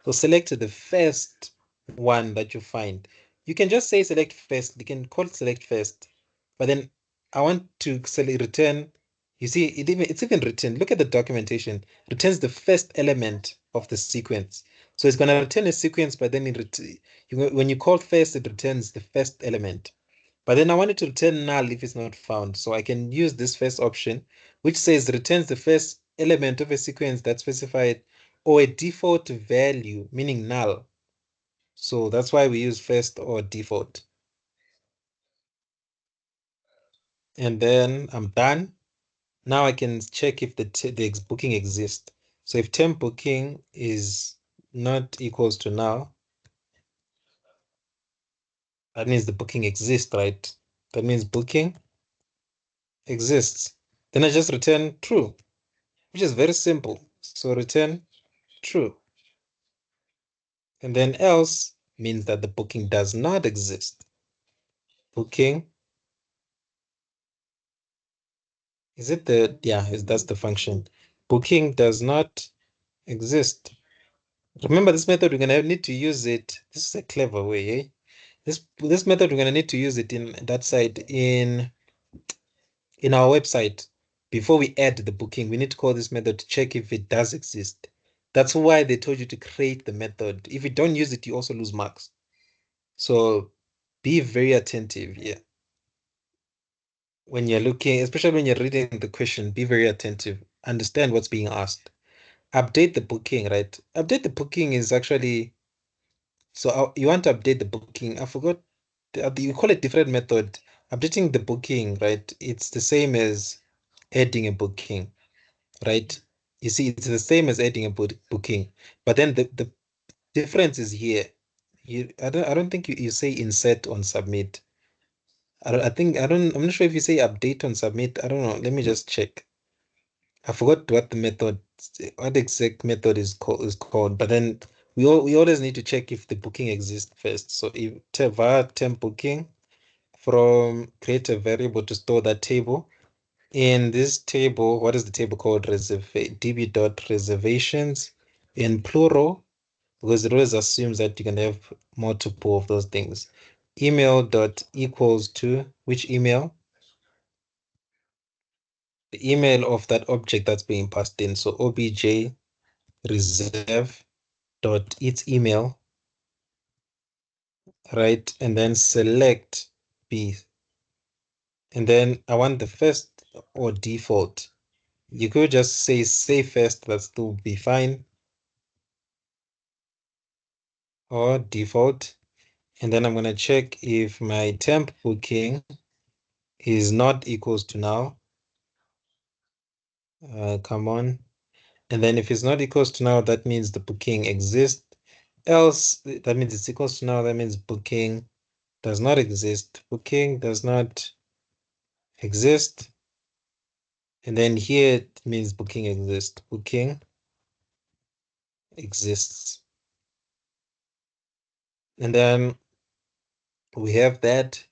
So select the first one that you find. You can just say select first. You can call it select first. But then I want to select return. You see, it's even written. Look at the documentation. Returns the first element of the sequence. So it's going to return a sequence, but then when you call first, it returns the first element. But then I want it to return null if it's not found. So I can use this first option, which says returns the first element of a sequence that's specified or a default value, meaning null. So that's why we use first or default. And then I'm done. Now I can check if the booking exists. So if temp booking is not equals to null, that means the booking exists, right? That means booking exists. Then I just return true, which is very simple. So return true. And then else means that the booking does not exist. Booking, that's the function. Booking does not exist. Remember this method, we're gonna need to use it. This is a clever way, eh? This method, we're gonna need to use it in that side in our website. Before we add the booking, we need to call this method to check if it does exist. That's why they told you to create the method. If you don't use it, you also lose marks. So be very attentive here. When you're looking, especially when you're reading the question, be very attentive. Understand what's being asked. Update the booking, right? Update the booking is actually So you want to update the booking. I forgot. You call it different method. Updating the booking, right? It's the same as adding a booking, right? You see, it's the same as adding a booking, but then the difference is here. I don't think you say insert on submit. I think I'm not sure if you say update on submit. I don't know. Let me just check. I forgot what the method, what exact method is called. But then we always need to check if the booking exists first. So if via temp booking from create a variable to store that table. In this table, what is the table called? Db.reservations in plural, because it always assumes that you can have multiple of those things. Email dot equals to which email? The email of that object that's being passed in. So obj reserve dot its email, right? And then select B. And then I want the first or default. You could just say first, that still be fine, or default. And then I'm going to check if my temp booking is not equals to now. Come on. And then if it's not equals to now, that means the booking exists. Else, that means it's equals to now. That means booking does not exist. Booking does not exist. And then here it means booking exists. Booking exists. And then we have that.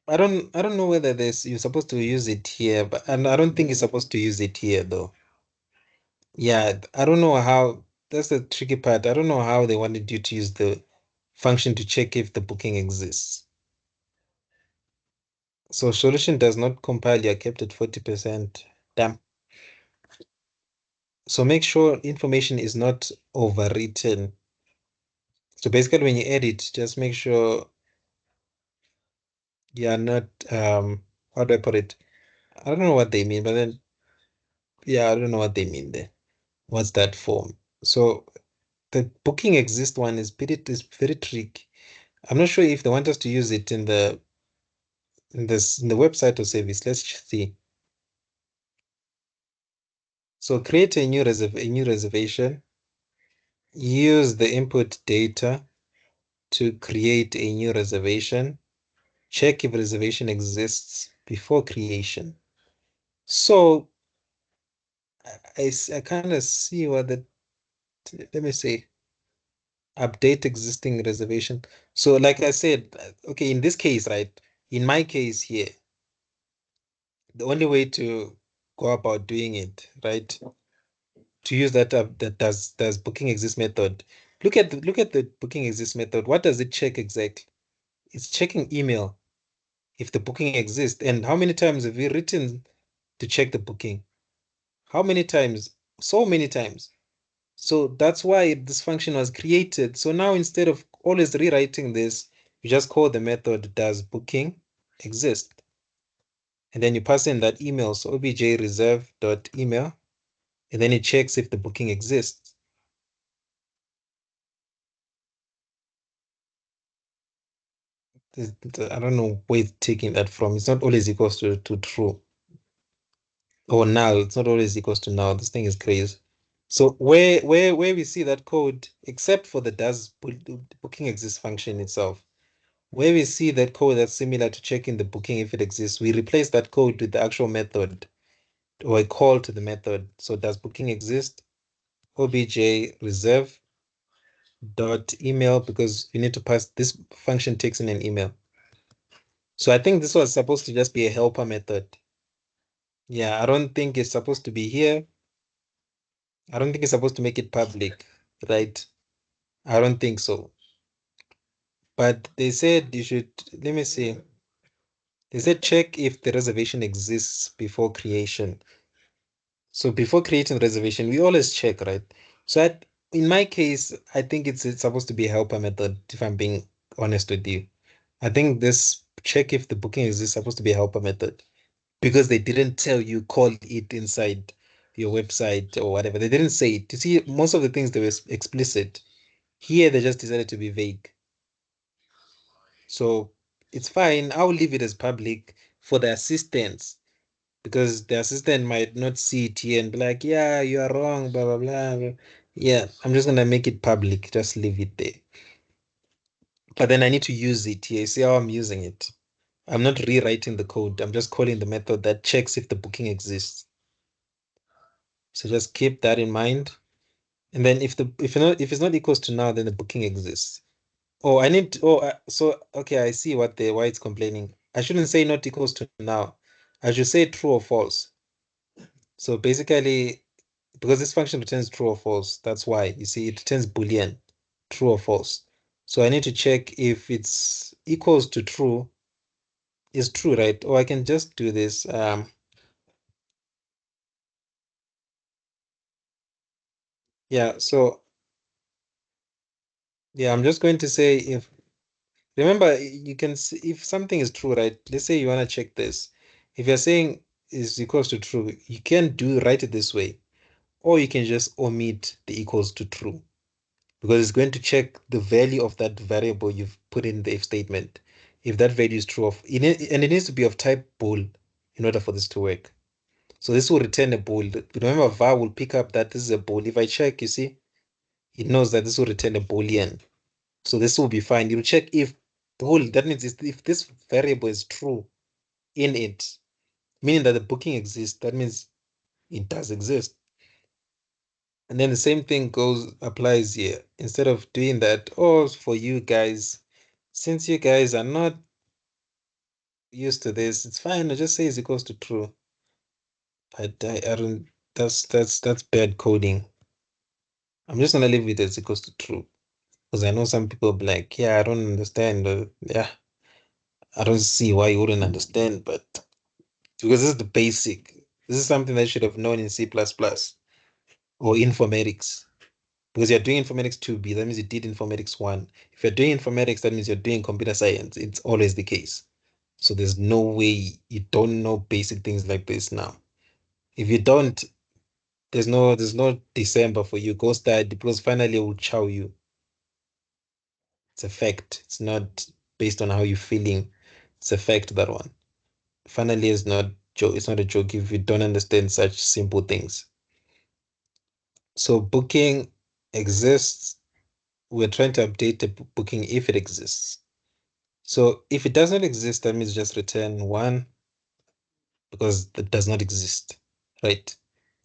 I don't know whether this you're supposed to use it here, but and I don't think you're supposed to use it here though. Yeah, I don't know how, that's the tricky part. I don't know how they wanted you to use the function to check if the booking exists. So solution does not compile, you're kept at 40%. Damn. So make sure information is not overwritten. So basically when you edit, just make sure you're not how do I put it? I don't know what they mean, but then yeah, I don't know what they mean there. What's that for? So the booking exist one is very tricky. I'm not sure if they want us to use it in the website or service. Let's see. So create a new reservation. Use the input data to create a new reservation. Check if reservation exists before creation. So I kind of see what the, let me see, update existing reservation. So like I said, okay, in this case, right? In my case here, the only way to go about doing it, right? To use that does booking exist method. Look at the booking exist method. What does it check exactly? It's checking email if the booking exists. And how many times have we written to check the booking? How many times? So many times. So that's why this function was created. So now instead of always rewriting this, you just call the method does booking exist. And then you pass in that email. So obj reserve dot email, and then it checks if the booking exists. I don't know where it's taking that from. It's not always equals to true or null. It's not always equals to null. This thing is crazy. So where we see that code, except for the does booking exists function itself, where we see that code that's similar to checking the booking if it exists, we replace that code with the actual method or a call to the method. So does booking exist? Obj reserve dot email, because you need to pass this function takes in an email. So I think this was supposed to just be a helper method. Yeah, I don't think it's supposed to be here. I don't think it's supposed to make it public, right? I don't think so. But they said you should, let me see. They said check if the reservation exists before creation. So before creating the reservation, we always check, right? So in my case, I think it's supposed to be a helper method, if I'm being honest with you. I think this check if the booking exists supposed to be a helper method, because they didn't tell you call it inside your website or whatever. They didn't say it. You see, most of the things they were explicit. Here they just decided to be vague. So it's fine. I'll leave it as public for the assistants because the assistant might not see it here and be like, yeah, you are wrong, blah, blah, blah. Yeah, I'm just gonna make it public. Just leave it there. But then I need to use it here. See how I'm using it. I'm not rewriting the code. I'm just calling the method that checks if the booking exists. So just keep that in mind. And then if it's not equals to now, then the booking exists. Oh, I need to, oh so okay, I see why it's complaining. I shouldn't say not equals to now. I should say true or false. So basically, because this function returns true or false, that's why. You see, it returns Boolean, true or false. So I need to check if it's equals to true, is true, right? Or I can just do this. Yeah, so yeah, I'm just going to say if remember you can see if something is true, right? Let's say you want to check this. If you're saying is equals to true, you can do write it this way, or you can just omit the equals to true because it's going to check the value of that variable you've put in the if statement. If that value is true and it needs to be of type bool in order for this to work. So this will return a bool. Remember, var will pick up that this is a bool. If I check, you see, it knows that this will return a boolean. So this will be fine. You'll check if bool, that means if this variable is true in it, meaning that the booking exists, that means it does exist. And then the same thing applies here. Instead of doing that, oh, for you guys, since you guys are not used to this, it's fine. I just say it's equals to true. I don't. That's bad coding. I'm just gonna leave it as equals to true because I know some people be like, yeah, I don't understand. Yeah, I don't see why you wouldn't understand, but because this is the basic. This is something that you should have known in C++ plus plus or informatics. Because you're doing informatics 2B, that means you did informatics 1. If you're doing informatics, that means you're doing computer science. It's always the case. So there's no way you don't know basic things like this now. If you don't, there's no December for you. Go study because finally it will chow you. It's a fact. It's not based on how you're feeling. It's a fact, that one. Finally is not joke. It's not a joke if you don't understand such simple things. So booking exists. We're trying to update the booking if it exists. So if it does not exist, that means just return one because it does not exist, right?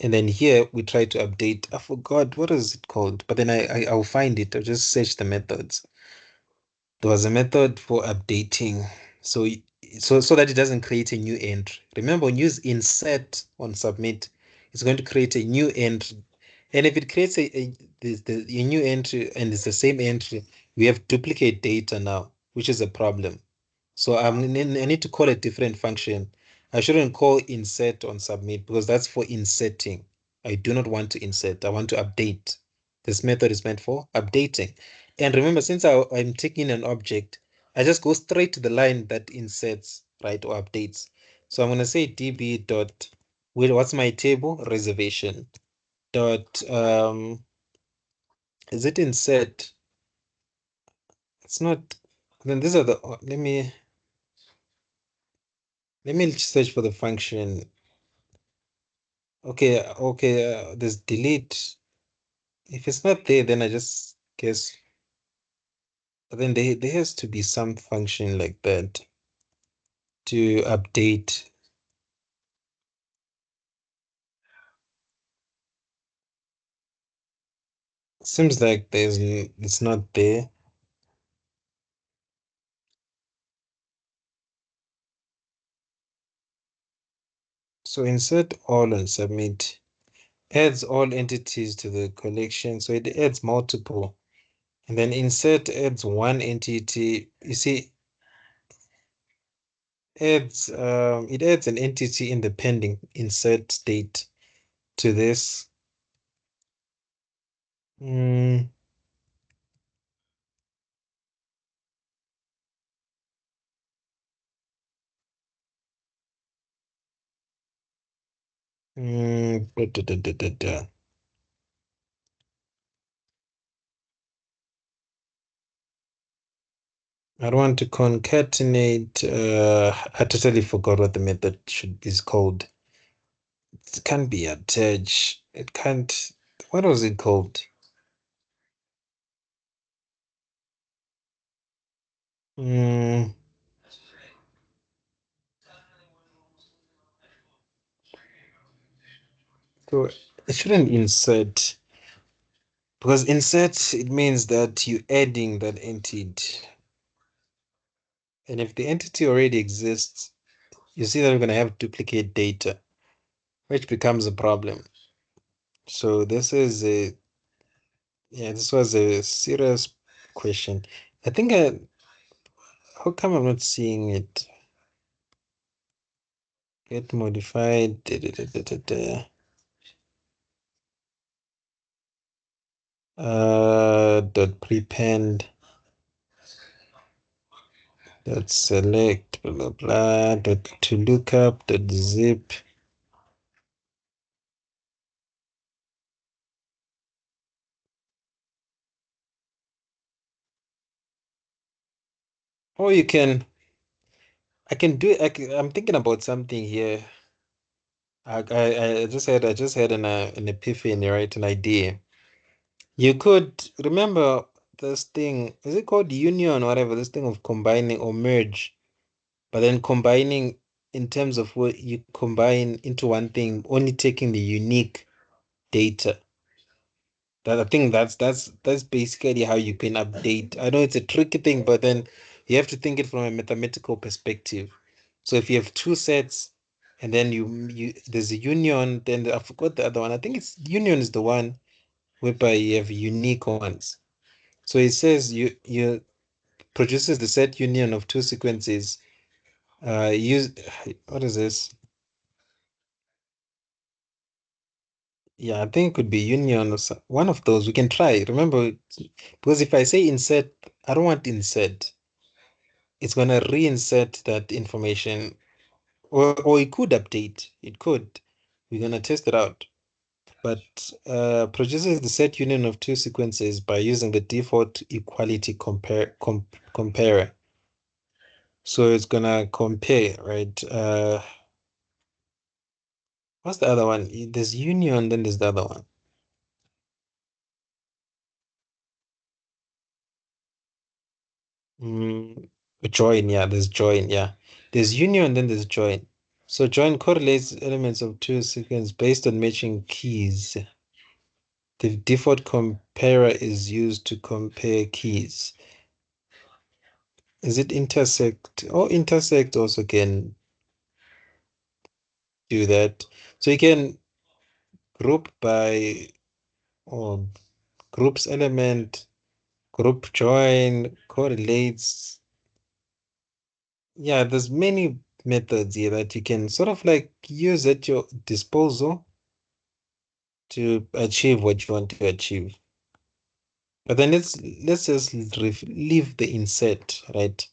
And then here we try to update. I forgot what is it called, but then I'll find it. I'll just search the methods. There was a method for updating, so so that it doesn't create a new entry. Remember, when you use insert on submit, it's going to create a new entry. And if it creates a new entry and it's the same entry, we have duplicate data now, which is a problem. So I need to call a different function. I shouldn't call insert on submit because that's for inserting. I do not want to insert. I want to update. This method is meant for updating. And remember, since I'm taking an object, I just go straight to the line that inserts, right, or updates. So I'm going to say db dot, what's my table? Reservation. Dot, is it insert? It's not. Then these are the, let me search for the function. Okay, okay, there's delete. If it's not there, then I just guess, but then there has to be some function like that to update. Seems like it's not there. So insert all and submit. Adds all entities to the collection. So it adds multiple. And then insert adds one entity. You see, it adds an entity in the pending insert state to this. Mm, da, da, da, da, da. I don't want to concatenate. I totally forgot what the method is called. It can't be attach. It can't. What was it called? Mm, so it shouldn't insert because insert it means that you're adding that entity, and if the entity already exists, you see that we're going to have duplicate data, which becomes a problem. So this is a yeah, this was a serious question. I think how come I'm not seeing it? Get modified. Dot prepend. Dot select. Blah blah blah. Dot to lookup. Dot zip. Or you can. I can do. I'm thinking about something here. I just had an epiphany, right? An idea. You could remember this thing. Is it called union or whatever? This thing of combining or merge. But then combining in terms of what you combine into one thing, only taking the unique data. That I think that's basically how you can update. I know it's a tricky thing, but then you have to think it from a mathematical perspective. So if you have two sets and then you there's a union, then I forgot the other one. I think it's union is the one whereby you have unique ones. So it says you produces the set union of two sequences. Use what is this? Yeah, I think it could be union or one of those. We can try. Remember, because if I say insert, I don't want insert. It's gonna reinsert that information, or it could update. It could. We're gonna test it out. But produces the set union of two sequences by using the default equality comparer. So it's gonna compare, right? What's the other one? There's union, then there's the other one. Mm, join, yeah, there's join, yeah. There's union, then there's join. So join correlates elements of two sequences based on matching keys. The default comparer is used to compare keys. Is it intersect? Oh, intersect also can do that. So you can group by or groups element, group join, correlates. Yeah, there's many methods here that you can sort of like use at your disposal to achieve what you want to achieve. But then let's just leave the insert, right?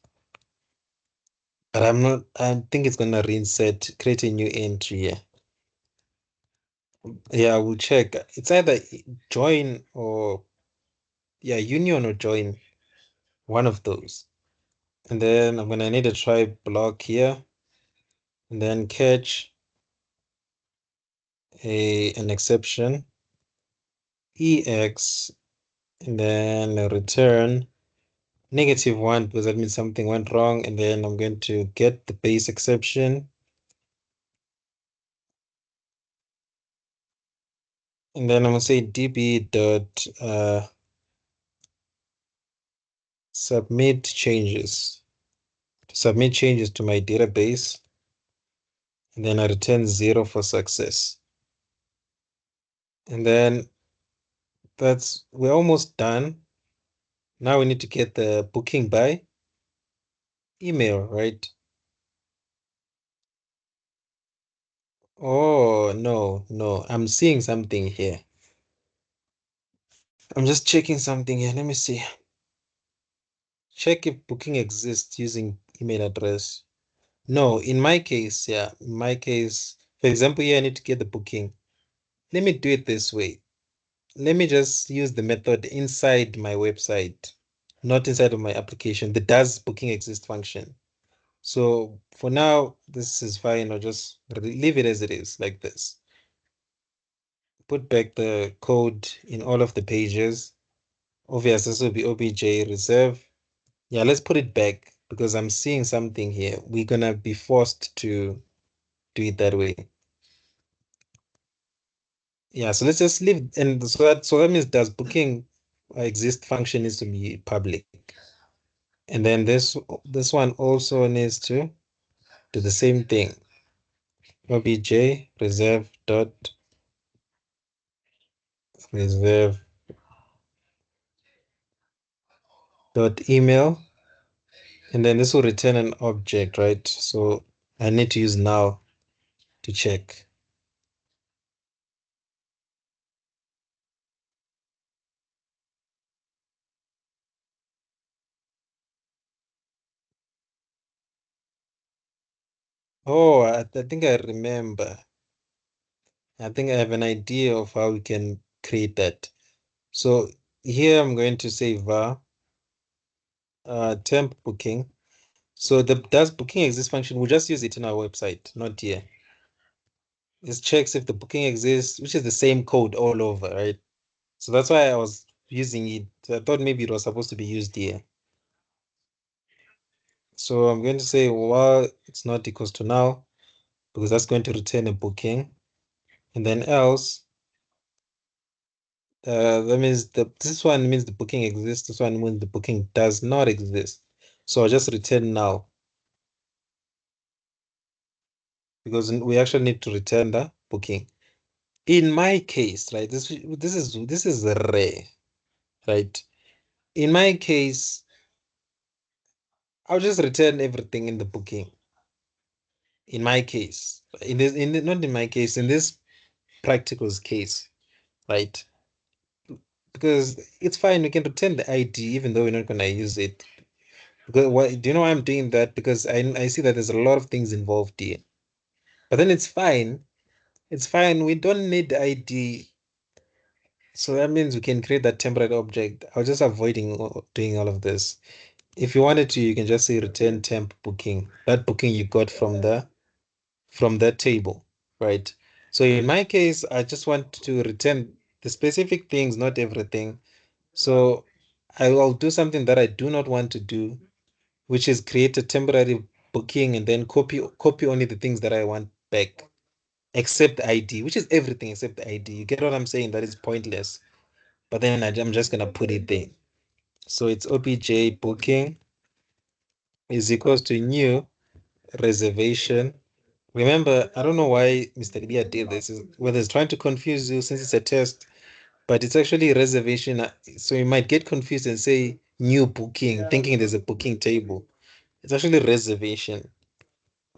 But I'm not, I think it's gonna reinsert, create a new entry here. Yeah, we'll check. It's either join or yeah, union or join, one of those. And then I'm gonna need a try block here, and then catch an exception, EX, and then return -1 because that means something went wrong. And then I'm going to get the base exception. And then I'm gonna say db dot submit changes. Submit changes to my database, and then I return 0 for success. And then we're almost done. Now we need to get the booking by email, right? Oh, no, no. I'm seeing something here. I'm just checking something here. Let me see. Check if booking exists using email address. No, in my case, yeah, in my case, for example, here I need to get the booking. Let me do it this way. Let me just use the method inside my website. not inside of my application, the does booking exist function. So for now, this is fine. I'll just leave it as it is, like this. Put back the code in all of the pages. Obviously, this will be obj reserve. Yeah, let's put it back because I'm seeing something here. We're gonna be forced to do it that way. Yeah, so let's just leave, and so that means does booking exist function needs to be public. And then this one also needs to do the same thing. Obj reserve dot reserve dot email, and then this will return an object, right? So I need to use now to check. Oh, I think I remember. I think I have an idea of how we can create that. So here I'm going to say var temp booking. So the does booking exist function, we'll just use it in our website, not here. It checks if the booking exists, which is the same code all over, right? So that's why I was using it. I thought maybe it was supposed to be used here. So I'm going to say, well, it's not equals to now, because that's going to return a booking. And then else, that means this one means the booking exists. This one means the booking does not exist. So I'll just return now, because we actually need to return the booking. In my case, right, this is rare, right? In my case, I'll just return everything in the booking. In my case, not in my case, in this practical's case, right? Because it's fine, we can return the ID even though we're not gonna use it. Because do you know why I'm doing that? Because I see that there's a lot of things involved here. But then it's fine. It's fine. We don't need the ID. So that means we can create that temporary object. I was just avoiding doing all of this. If you wanted to, you can just say return temp booking. That booking you got from that table, right? So in my case, I just want to return the specific things, not everything. So I will do something that I do not want to do, which is create a temporary booking and then copy only the things that I want back, except the ID, which is everything except the ID. You get what I'm saying? That is pointless. But then I'm just gonna put it there. So it's obj booking is equals to new reservation. Remember, I don't know why Mr. Leah did this, whether it's trying to confuse you since it's a test, but it's actually reservation. So you might get confused and say new booking, thinking there's a booking table. It's actually reservation.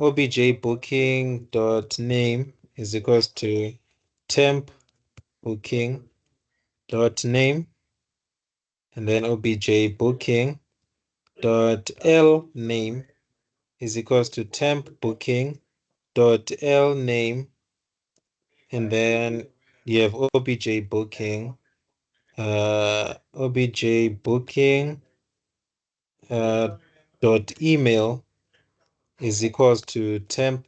Obj booking dot name is equals to temp booking dot name, and then obj booking dot l name is equals to temp booking dot l name, and then you have obj booking obj booking dot email is equals to temp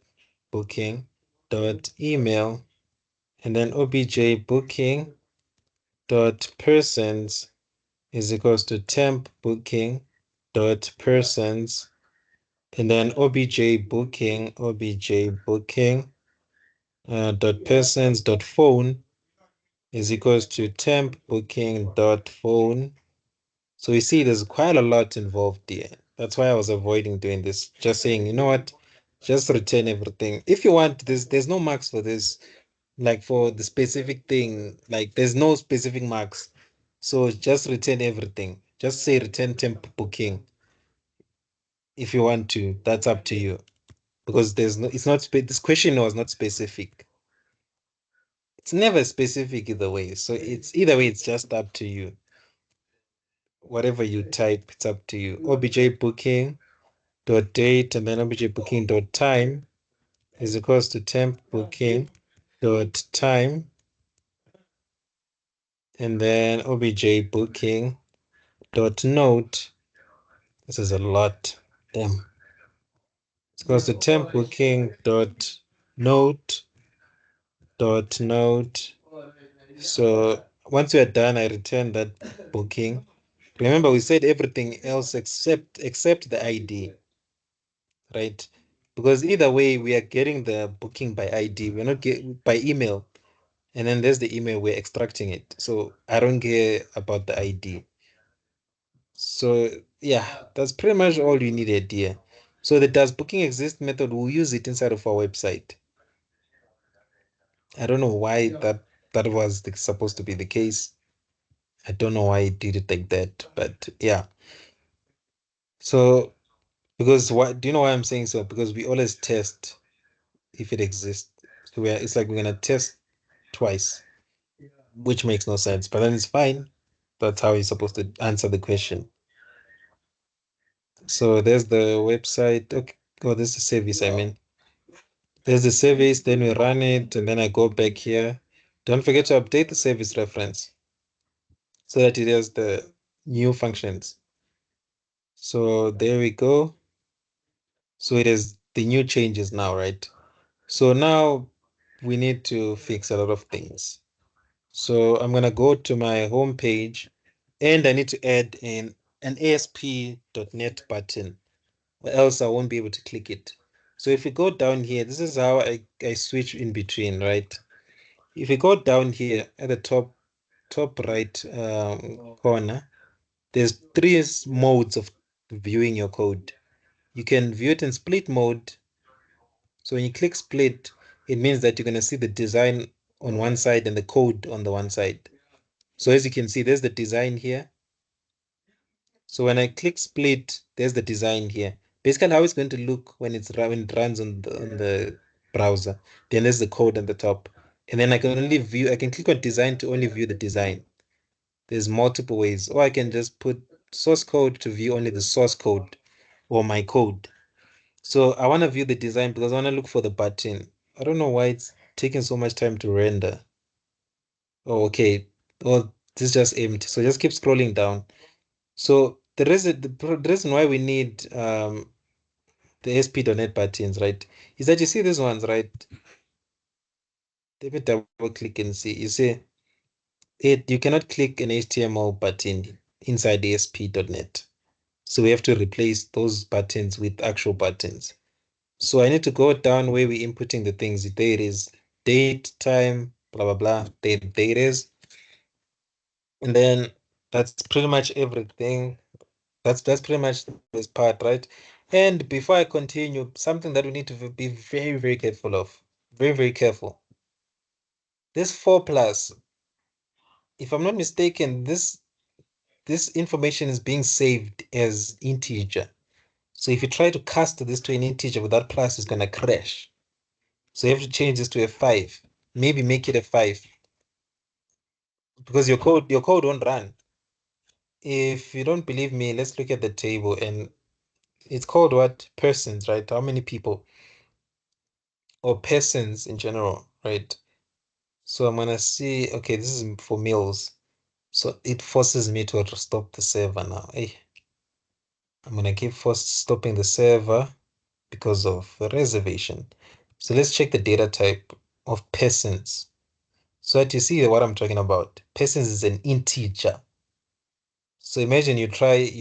booking dot email, and then obj booking dot persons is equals to temp booking dot persons, and then obj booking dot persons dot phone is equals to temp booking dot phone. So you see, there's quite a lot involved here. That's why I was avoiding doing this. Just saying, you know what? Just return everything. If you want this, there's no marks for this. Like for the specific thing, like there's no specific marks. So just return everything. Just say return temp booking if you want to. That's up to you. Because there's no, it's not, this question was not specific. It's never specific either way. So it's either way, it's just up to you. Whatever you type, it's up to you. Obj booking dot date and then obj booking dot time is equals to temp booking dot time, and then obj booking dot note. This is a lot. Damn. It goes to temp booking dot note dot note. So once we are done, I return that booking. Remember, we said everything else except the ID, right? Because either way, we are getting the booking by ID. We're not getting by email. And then there's the email, we're extracting it. So I don't care about the ID. So yeah, that's pretty much all you needed here. So the does booking exist method, we'll use it inside of our website. I don't know why that was supposed to be the case. I don't know why it did it like that, but yeah. So because what do you know why I'm saying so? Because we always test if it exists. So it's like we're gonna test twice, which makes no sense, but then it's fine. That's how you're supposed to answer the question. So there's the website. Okay, oh, this is the service, I mean. There's the service, then we run it, and then I go back here. Don't forget to update the service reference so that it has the new functions. So there we go. So it is the new changes now, right? So now we need to fix a lot of things. So I'm gonna go to my home page and I need to add in an ASP.NET button, or else I won't be able to click it. So if we go down here, this is how I switch in between, right? If we go down here at the top right corner, there's three modes of viewing your code. You can view it in split mode. So when you click split, it means that you're going to see the design on one side and the code on the one side. So as you can see, there's the design here. So when I click split, there's the design here. Basically, how it's going to look when when it runs on the browser. Then there's the code on the top. And then I can only view, I can click on design to only view the design. There's multiple ways. Or I can just put source code to view only the source code or my code. So I want to view the design because I want to look for the button. I don't know why it's taking so much time to render. Oh, okay. Oh, this is just empty. So just keep scrolling down. So the reason why we need the ASP.NET buttons, right, is that you see these ones, right? Let me double click and see. You see it, you cannot click an HTML button inside ASP.NET. So we have to replace those buttons with actual buttons. So I need to go down where we're inputting the things. There it is. Date, time, blah, blah, blah. There it is. And then that's pretty much everything. That's pretty much this part, right? And before I continue, something that we need to be very, very careful of. Very, very careful. This 4 plus, if I'm not mistaken, this information is being saved as integer. So if you try to cast this to an integer without plus, it's gonna crash. So you have to change this to a 5. Maybe make it a 5 because your code won't run. If you don't believe me, let's look at the table and it's called what? Persons, right? How many people or persons in general, right? So I'm gonna see, okay, this is for meals. So it forces me to stop the server now. Hey, I'm gonna keep stopping the server because of the reservation. So let's check the data type of persons. So that you see what I'm talking about. Persons is an integer. So imagine you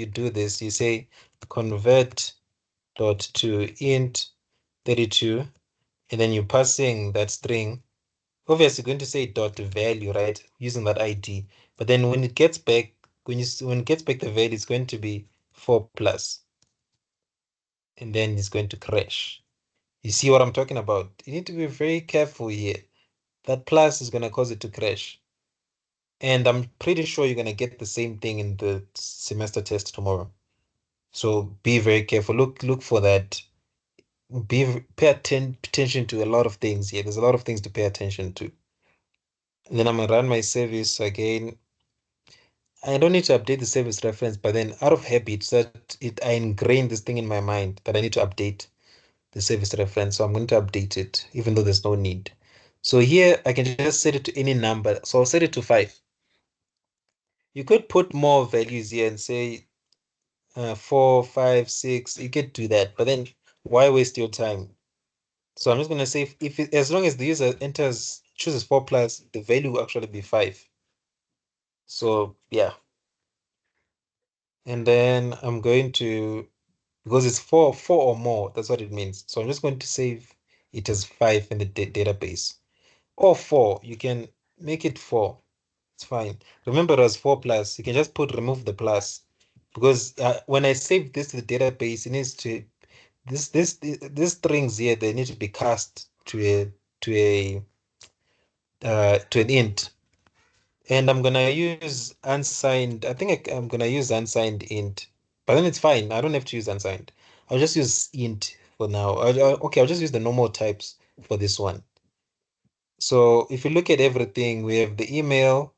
do this, you say convert dot to int 32, and then you're passing that string. Obviously, you're going to say dot value, right? Using that ID. But then when it gets back, when it gets back the value, it's going to be 4 plus, and then it's going to crash. You see what I'm talking about? You need to be very careful here. That plus is going to cause it to crash. And I'm pretty sure you're going to get the same thing in the semester test tomorrow. So be very careful. Look for that. Pay attention to a lot of things here. There's a lot of things to pay attention to. And then I'm gonna run my service again. I don't need to update the service reference, but then out of habit, so that I ingrain this thing in my mind that I need to update the service reference. So I'm going to update it, even though there's no need. So here I can just set it to any number. So I'll set it to 5. You could put more values here and say 4, 5, 6. You could do that, but then why waste your time? So I'm just gonna say as long as the user chooses 4 plus, the value will actually be 5. So yeah, and then I'm going to because it's four or more. That's what it means. So I'm just going to save it as 5 in the database or 4. You can make it 4. It's fine. Remember, it was 4 plus. You can just remove the plus because when I save this to the database, it needs to these strings here, they need to be cast to a to an int. And I'm gonna use unsigned. I think I'm gonna use unsigned int, but then it's fine. I don't have to use unsigned. I'll just use int for now. Okay, I'll just use the normal types for this one. So if you look at everything, we have the email,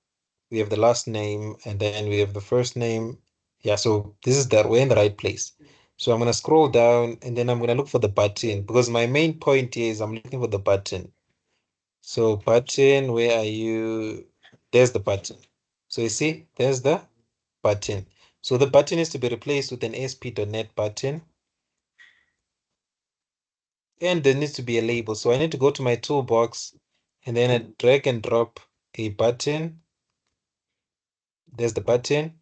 we have the last name, and then we have the first name. Yeah, so this is that we're in the right place. So I'm gonna scroll down and then I'm gonna look for the button because my main point is I'm looking for the button. So button, where are you? There's the button. So you see, there's the button. So the button is to be replaced with an ASP.NET button. And there needs to be a label. So I need to go to my toolbox and then I drag and drop a button. There's the button.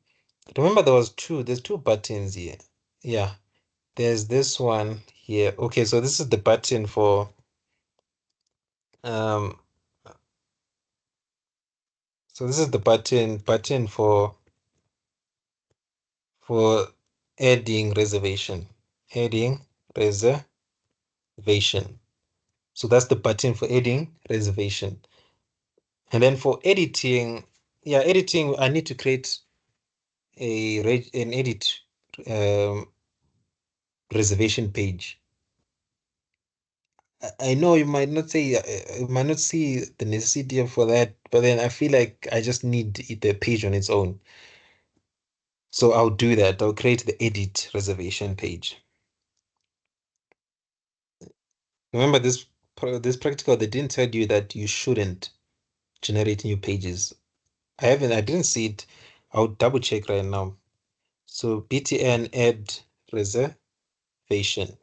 Remember there's two buttons here. Yeah, there's this one here. Okay, so this is the button for um so this is the button for adding reservation. Adding reservation. So that's the button for adding reservation. And then for editing, yeah, editing, I need to create an edit um, reservation page. I know you might not say you might not see the necessity for that, but then I feel like I just need the page on its own. So I'll do that. I'll create the edit reservation page. Remember this practical, they didn't tell you that you shouldn't generate new pages. I didn't see it. I'll double check right now. So btn add reservation.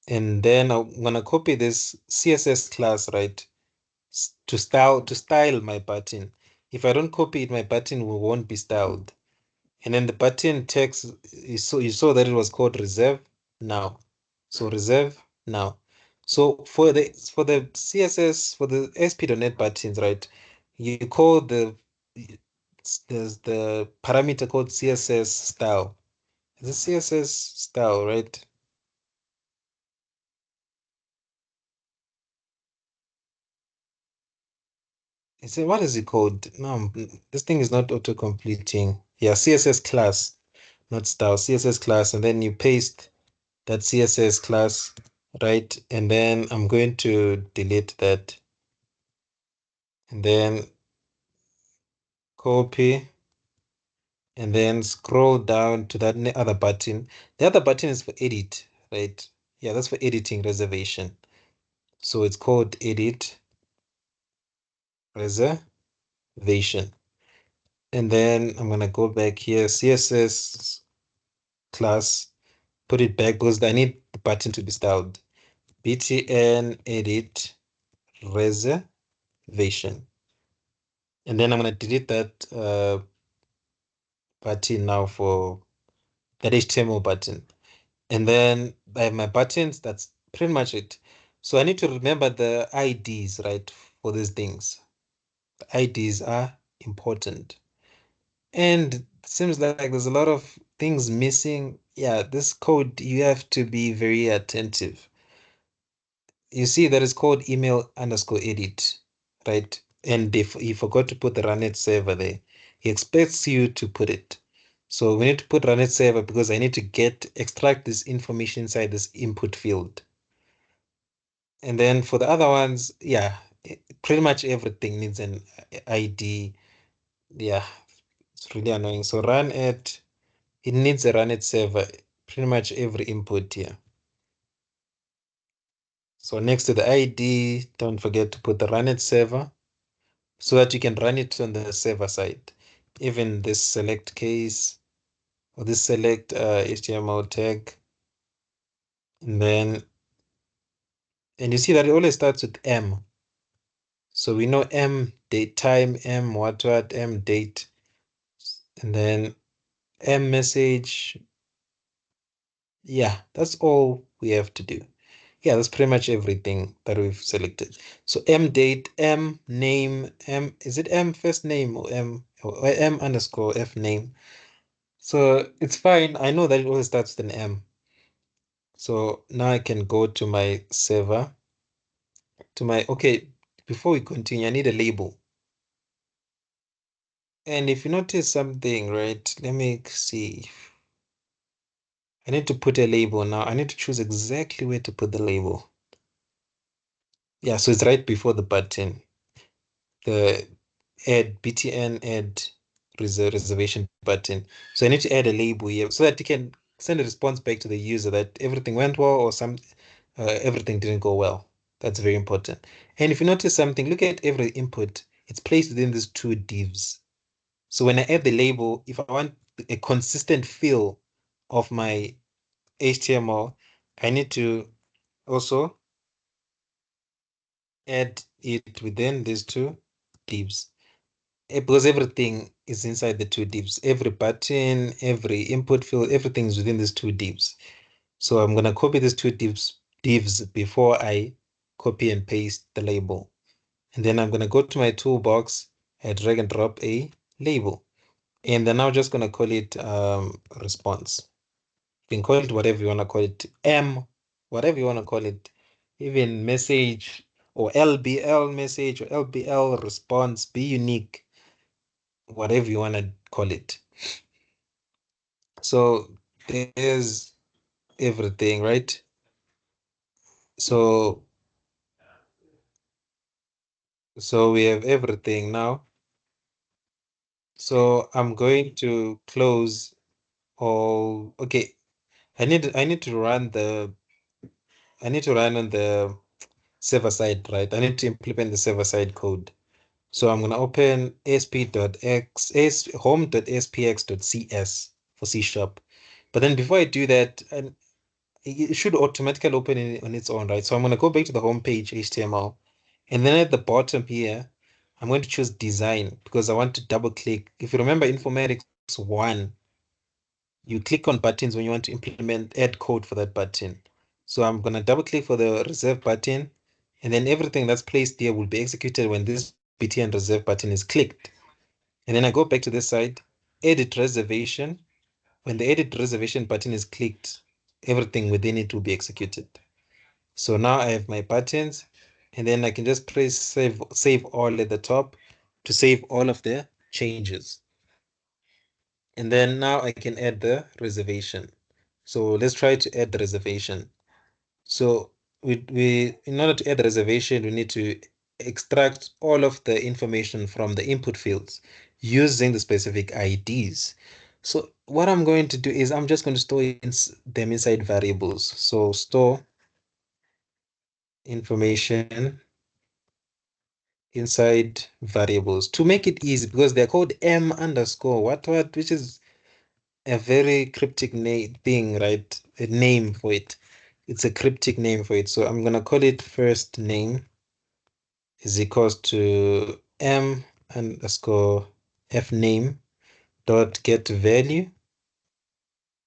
And then I'm gonna copy this CSS class, right? To style my button. If I don't copy it, my button won't be styled. And then the button text you saw that it was called reserve now. So reserve now. So for the CSS for the ASP.NET buttons, right? You call there's the parameter called CSS style. It's a CSS style, right? What is it called? No, this thing is not auto-completing. Yeah, CSS class, not style. CSS class, and then you paste that CSS class, right? And then I'm going to delete that, and then copy, and then scroll down to that other button. The other button is for edit, right? Yeah, that's for editing reservation. So it's called edit reservation. And then I'm gonna go back here, CSS class, put it back because I need the button to be styled. btn edit reservation. And then I'm gonna delete that button now for that HTML button. And then I have my buttons. That's pretty much it. So I need to remember the IDs, right, for these things. The IDs are important. And it seems like there's a lot of things missing. Yeah, this code, you have to be very attentive. You see that it's called email underscore edit, right? And if he forgot to put the run it server there, he expects you to put it. So we need to put run it server because I need to extract this information inside this input field. And then for the other ones, yeah, pretty much everything needs an ID. Yeah, it's really annoying. So it needs a run it server, pretty much every input here. So next to the ID, don't forget to put the run it server so that you can run it on the server side. even this select case or this select HTML tag. And then, and you see that it always starts with M. So we know M date time, M what, M date, and then M message. Yeah, that's all we have to do. Yeah, that's pretty much everything that we've selected. So M date, M name, M, is it M first name or M underscore F name? So it's fine. I know that it always starts with an M. So now I can go to my server, okay, before we continue, I need a label. And if you notice something, right, let me see. I need to put a label now. I need to choose exactly where to put the label. Yeah, so it's right before the button. The add BTN add reservation button. So I need to add a label here so that you can send a response back to the user that everything went well or everything didn't go well. That's very important. And if you notice something, look at every input. It's placed within these two divs. So when I add the label, if I want a consistent feel of my HTML, I need to also add it within these two divs. Because everything is inside the two divs. Every button, every input field, everything is within these two divs. So I'm gonna copy these two divs before I copy and paste the label. And then I'm gonna go to my toolbox, I drag and drop a label. And then I'm just gonna call it response. You can call it whatever you wanna call it, whatever you wanna call it, even message or LBL message or LBL response, be unique, whatever you wanna call it. So there's everything, right? So we have everything now. So I'm going to close all. Okay, I need to run on the server side, right? I need to implement the server side code. So I'm gonna open home.spx.cs for C sharp. But then before I do that, and it should automatically open on its own, right? So I'm gonna go back to the home page HTML, and then at the bottom here, I'm going to choose design because I want to double click. If you remember Informatics 1, you click on buttons when you want to add code for that button. So I'm gonna double click for the reserve button, and then everything that's placed there will be executed when this BTN reserve button is clicked. And then I go back to this side, edit reservation. When the edit reservation button is clicked, everything within it will be executed. So now I have my buttons, and then I can just press save all at the top to save all of the changes. And then now I can add the reservation. So let's try to add the reservation. So we in order to add the reservation, we need to extract all of the information from the input fields using the specific IDs. So what I'm going to do is I'm just going to store them inside variables. So store information inside variables to make it easy because they're called M underscore what, which is a very cryptic name thing, right? A name for it. It's a cryptic name for it. So I'm gonna call it first name is equals to M underscore F name dot get value,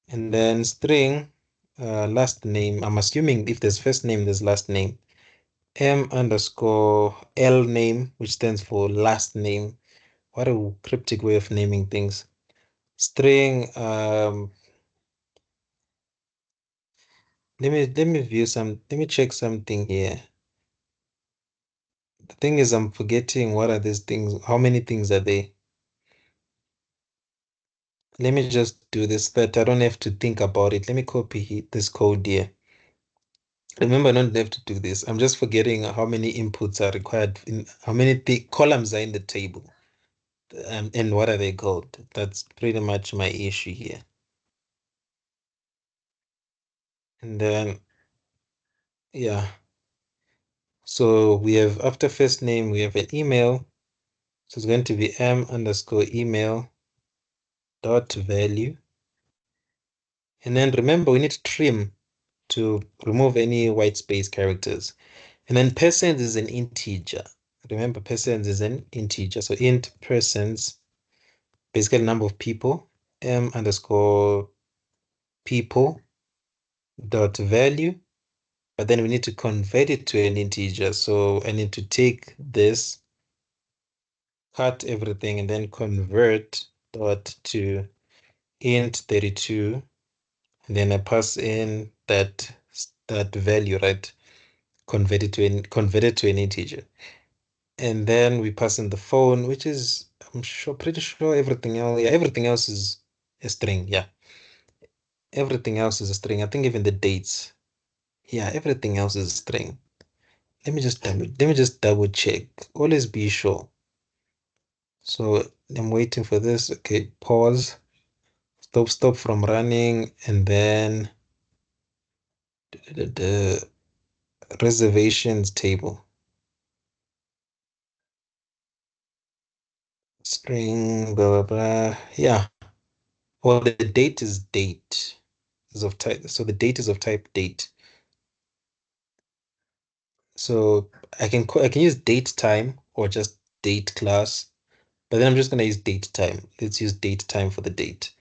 and then string last name. I'm assuming if there's first name, there's last name. M underscore L name, which stands for last name. What a cryptic way of naming things. String, let me check something here. The thing is I'm forgetting what are these things, how many things are they? Let me just do this, but I don't have to think about it. Let me copy this code here. Remember, I don't have to do this. I'm just forgetting how many inputs are required in how many columns are in the table, and what are they called. That's pretty much my issue here. And then, yeah. So we have after first name, we have an email. So it's going to be M underscore email dot value. And then remember, we need to trim to remove any white space characters. And then persons is an integer. Remember, persons is an integer. So int persons, basically number of people, m underscore people dot value. But then we need to convert it to an integer. So I need to take this, cut everything, and then convert dot to int 32. And then I pass in that value, right? Converted to an integer. And then we pass in the phone, which is, I'm sure, pretty sure everything else, yeah, everything else is a string. Yeah, everything else is a string. I think even the dates. Yeah, everything else is a string. Let me just double check. Always be sure. So I'm waiting for this. Okay, pause. Stop from running, and then the reservations table. String, blah blah blah. Yeah. Well, the date is date. Is of type. So the date is of type date. So I can use date time or just date class, but then I'm just gonna use date time. Let's use date time for the date.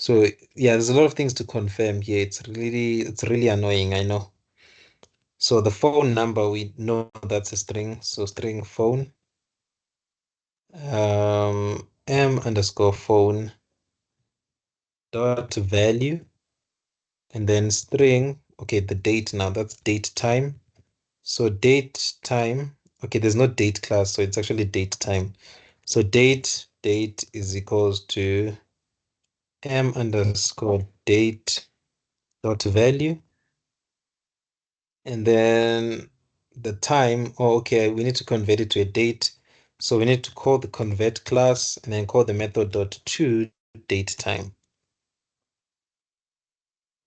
So yeah, there's a lot of things to confirm here. It's really annoying, I know. So the phone number, we know that's a string. So string phone, m underscore phone dot value, and then string. Okay, the date now, that's date time. So date time. Okay, there's no date class, so it's actually date time. So date is equals to m underscore date dot value. And then the time, oh, okay, we need to convert it to a date. So we need to call the convert class and then call the method dot to date time.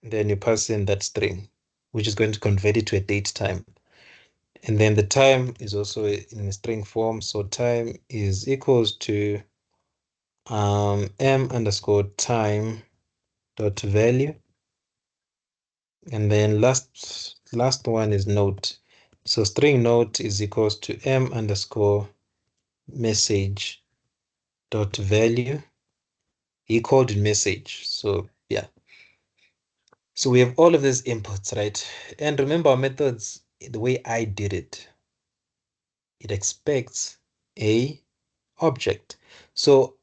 And then you pass in that string, which is going to convert it to a date time. And then the time is also in a string form. So time is equals to m underscore time dot value. And then last one is note. So string note is equals to m underscore message dot value. He called it message. So yeah. So we have all of these inputs, right? And remember our methods, the way I did it, it expects a object. So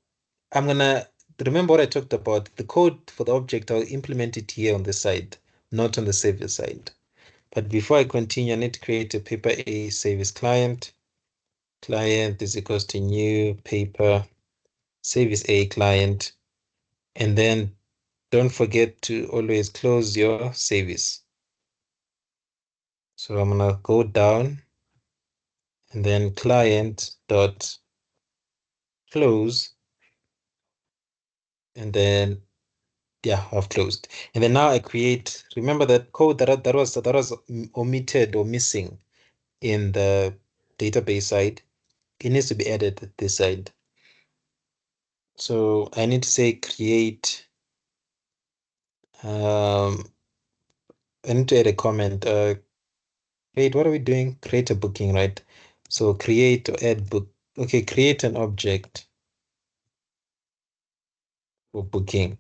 I'm gonna remember what I talked about. The code for the object, I'll implement it here on the side, not on the service side. But before I continue, I need to create a paper A service client. Client is equals to new paper service A client. And then don't forget to always close your service. So I'm gonna go down and then client dot close, and then yeah, I've closed. And then now I create, remember that code that was omitted or missing in the database side. It needs to be added this side. So I need to say create, I need to add a comment. Wait, what are we doing? Create a booking, right? So create or add book. Okay, create an object for booking.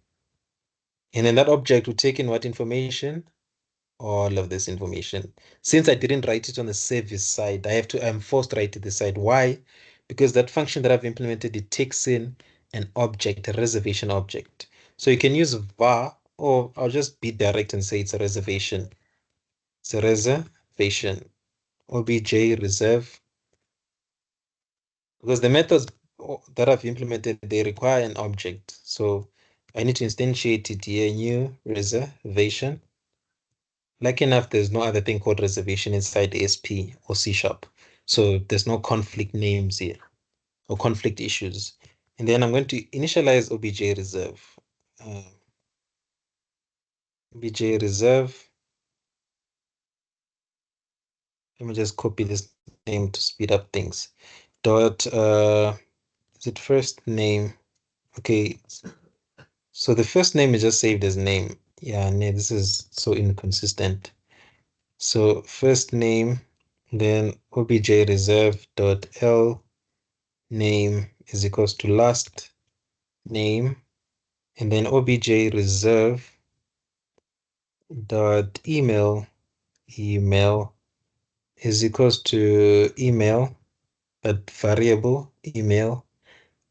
And then that object will take in what information? All of this information. Since I didn't write it on the service side, I'm forced to write it this side. Why? Because that function that I've implemented, it takes in an object, a reservation object. So you can use var, or I'll just be direct and say it's a reservation. It's a reservation. Obj reserve. Because the methods that I've implemented, they require an object. So I need to instantiate it here, new reservation. Lucky enough, there's no other thing called reservation inside ASP or C sharp. So there's no conflict names here or conflict issues. And then I'm going to initialize obj reserve. Obj reserve. Let me just copy this name to speed up things. Dot, is it first name? Okay, So the first name is just saved as name. Yeah, this is so inconsistent. So first name, then obj reserve dot l name is equals to last name, and then obj reserve dot email is equals to email, but variable email.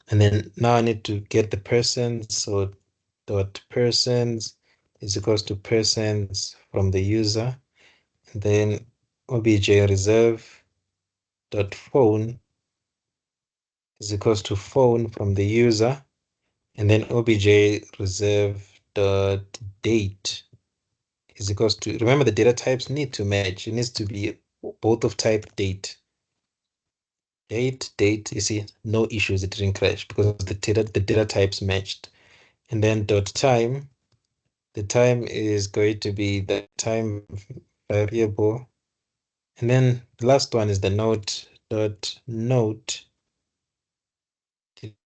And then now I need to get the persons. So dot persons is equals to persons from the user. And then obj reserve dot phone is equals to phone from the user. And then obj reserve dot date is equals to, remember the data types need to match. It needs to be both of type date. Date, you see, no issues, it didn't crash because the data types matched. And then dot time, the time is going to be the time variable. And then the last one is the note. Did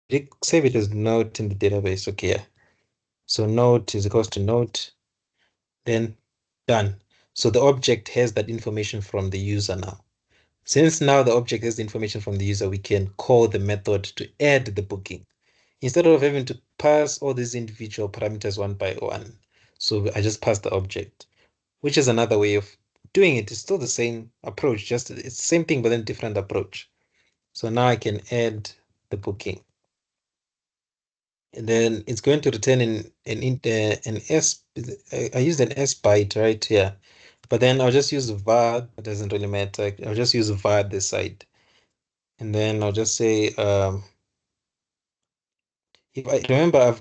it save it as note in the database? Okay, yeah. So note is equals to note, then done. So the object has that information from the user now. Since now the object has the information from the user, we can call the method to add the booking instead of having to pass all these individual parameters one by one. So I just pass the object, which is another way of doing it. It's still the same approach, just it's the same thing, but then different approach. So now I can add the booking. And then it's going to return an S. I used an S byte right here, but then I'll just use var. It doesn't really matter. I'll just use var this side, and then I'll just say if I remember I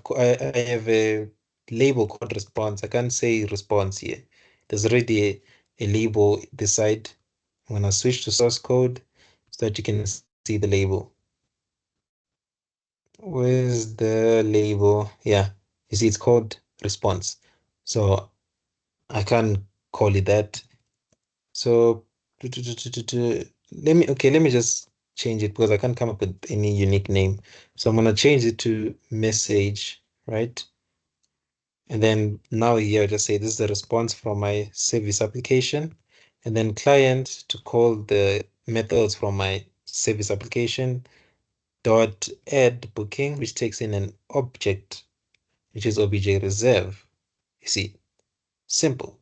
have a label called response. I can't say response here. There's already a label this side. I'm gonna switch to source code so that you can see the label. Where's the label? Yeah, you see it's called response. So I can't call it that. So let me just change it because I can't come up with any unique name. So I'm gonna change it to message, right? And then now here, just say this is the response from my service application. And then client to call the methods from my service application dot add booking, which takes in an object, which is obj reserve. You see, simple.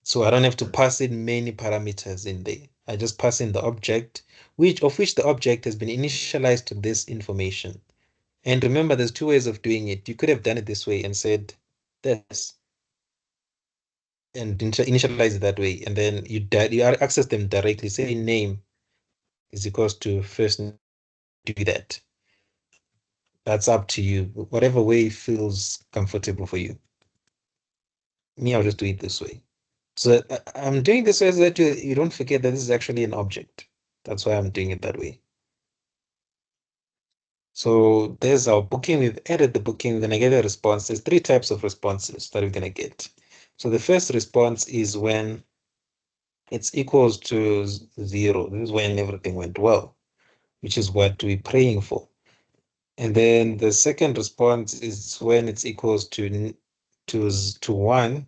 So I don't have to pass in many parameters in there. I just pass in the object, which the object has been initialized to this information. And remember, there's two ways of doing it. You could have done it this way and said this and initialize it that way, and then you access them directly. Say name is equals to first name, do that. That's up to you. Whatever way feels comfortable for you. Me, I'll just do it this way. So I'm doing this way so that you don't forget that this is actually an object. That's why I'm doing it that way. So there's our booking. We've added the booking. Then I get a response. There's three types of responses that we're going to get. So the first response is when it's equals to 0. This is when everything went well, which is what we're praying for. And then the second response is when it's equals to 1.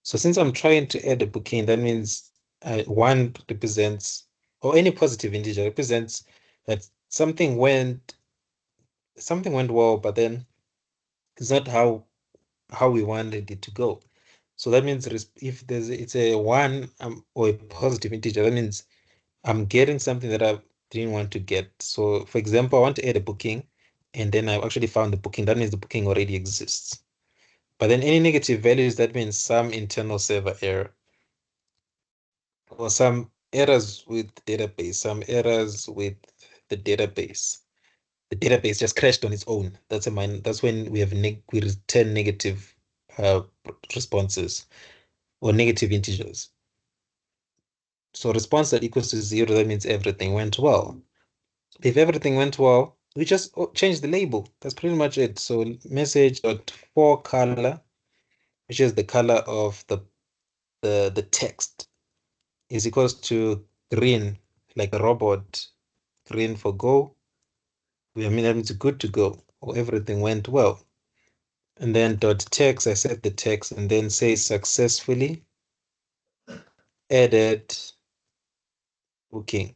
So since I'm trying to add a booking, that means 1 represents, or any positive integer represents that something went well, but then it's not how we wanted it to go. So that means if it's a 1 or a positive integer, that means I'm getting something that I didn't want to get. So for example, I want to add a booking and then I've actually found the booking. That means the booking already exists. But then any negative values, that means some internal server error or some errors with database, some errors with the database. The database just crashed on its own. That's when we we return negative uh, responses or negative integers. So response that equals to 0, that means everything went well. If everything went well, we just change the label. That's pretty much it. So message dot for color, which is the color of the text, is equals to green, like a robot. Green for go. That means good to go, or everything went well. And then dot text, I set the text and then say successfully added booking.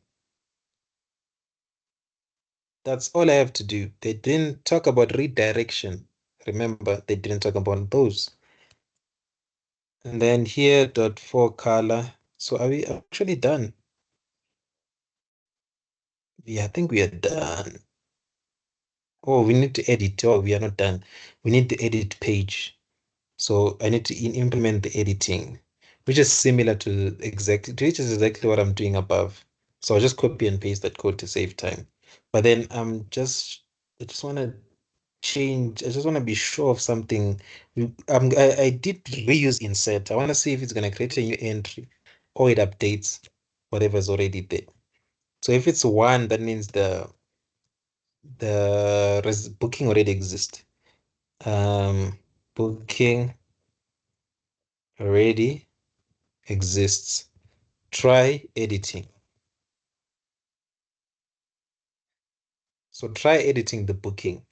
That's all I have to do. They didn't talk about redirection. Remember, they didn't talk about those. And then here dot for color. So are we actually done? Yeah, I think we are done. Oh, we need to edit. Oh, we are not done. We need to edit page. So I need to implement the editing, which is similar to which is exactly what I'm doing above. So I'll just copy and paste that code to save time. But then I just want to change. I just want to be sure of something. I did reuse insert. I want to see if it's going to create a new entry or it updates whatever's already there. So if it's one, that means the booking already exists. Booking already exists. Try editing. So try editing the booking.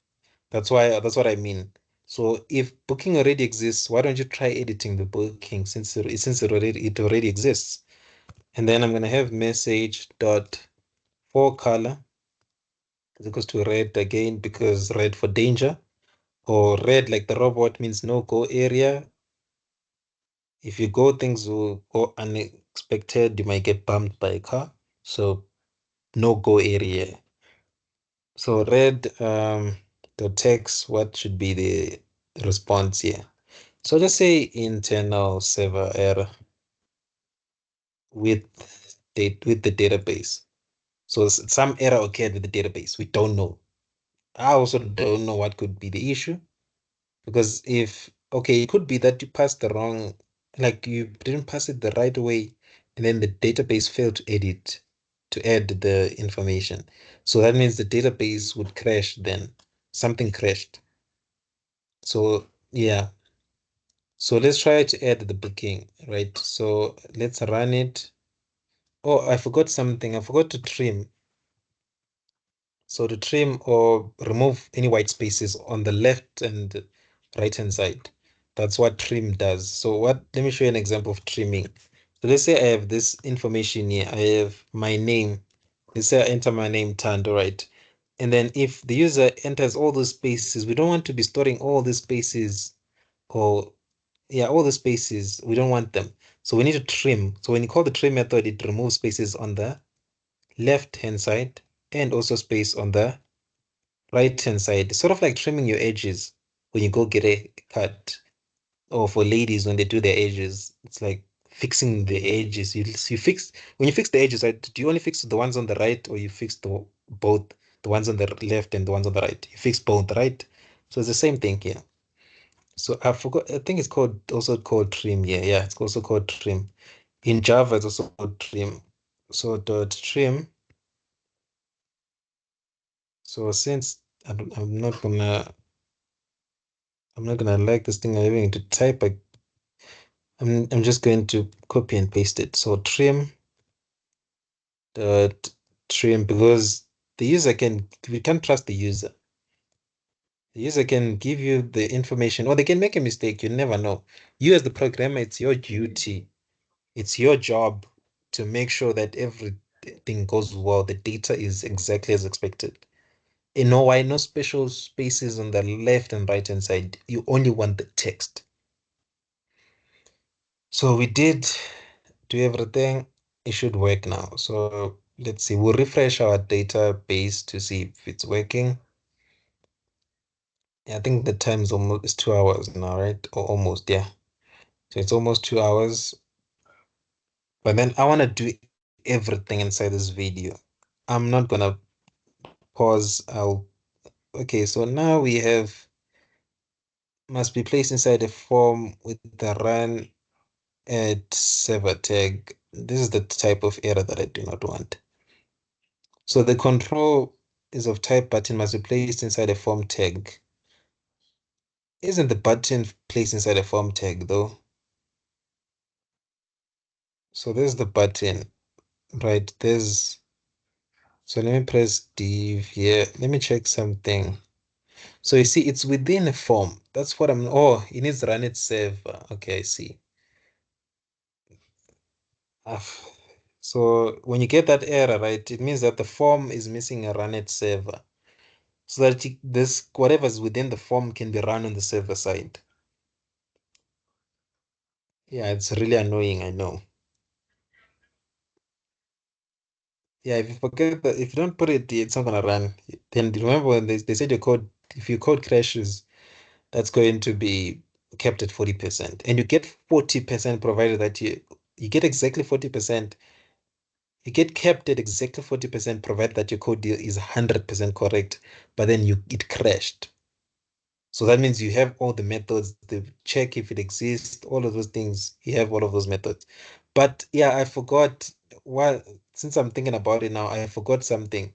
That's what I mean. So if booking already exists, why don't you try editing the booking it already exists? And then I'm gonna have message dot for color is equals to red again because red for danger or red like the robot means no go area. If you go, things will go unexpected. You might get bumped by a car. So no go area. So red the text, what should be the response here? So just say internal server error with with the database. So some error occurred with the database. We don't know. I also don't know what could be the issue because if okay, it could be that you passed the wrong, like you didn't pass it the right way, and then the database failed to edit to add the information. So that means the database would crash then. Something crashed. So yeah, so let's try to add the booking, right? So let's run it. Oh, I forgot something. I forgot to trim. So to trim or remove any white spaces on the left and right hand side. That's what trim does. So let me show you an example of trimming. So let's say I have this information here. I have my name. Let's say I enter my name Tando, right? And then if the user enters all those spaces, we don't want to be storing all the spaces or yeah, all the spaces, we don't want them. So we need to trim. So when you call the trim method, it removes spaces on the left hand side and also space on the right hand side. Sort of like trimming your edges when you go get a cut. Or for ladies when they do their edges, it's like fixing the edges. You fix when you fix the edges, right? Do you only fix the ones on the right or you fix both the ones on the left and the ones on the right? You fix both, right? So it's the same thing here. So I forgot. I think it's called trim. Yeah, it's also called trim. In Java, it's also called trim. So dot trim. So since I'm not gonna like this thing. I'm having to type. I'm just going to copy and paste it. So trim dot trim because the user can we can't trust the user. The user can give you the information or they can make a mistake. You never know. You as the programmer, it's your duty. It's your job to make sure that everything goes well. The data is exactly as expected. You know why? No special spaces on the left and right hand side. You only want the text. So we did do everything. It should work now. So let's see. We'll refresh our database to see if it's working. Yeah, I think the time's almost is 2 hours now, right? Or almost, yeah. So it's almost 2 hours. But then I want to do everything inside this video. I'm not gonna pause. Okay, so now we have must be placed inside a form with the run at server tag. This is the type of error that I do not want. So the control is of type button must be placed inside a form tag. Isn't the button placed inside a form tag though? So there's the button, right? So let me press div here. Let me check something. So you see, it's within a form. That's what I'm. Oh, it needs run it server. Okay, I see. Ah, so when you get that error, right, it means that the form is missing a run it server. So that this whatever's within the form can be run on the server side. Yeah, it's really annoying, I know. Yeah, if you forget that, if you don't put it, it's not gonna run. Then remember when they said your code, if your code crashes, that's going to be kept at 40%. And you get 40% provided that you get exactly 40%. You get kept at exactly 40% provided that your code is 100% correct, but then it crashed. So that means you have all the methods, the check if it exists, all of those things. You have all of those methods. But yeah, I forgot what, since I'm thinking about it now, I forgot something.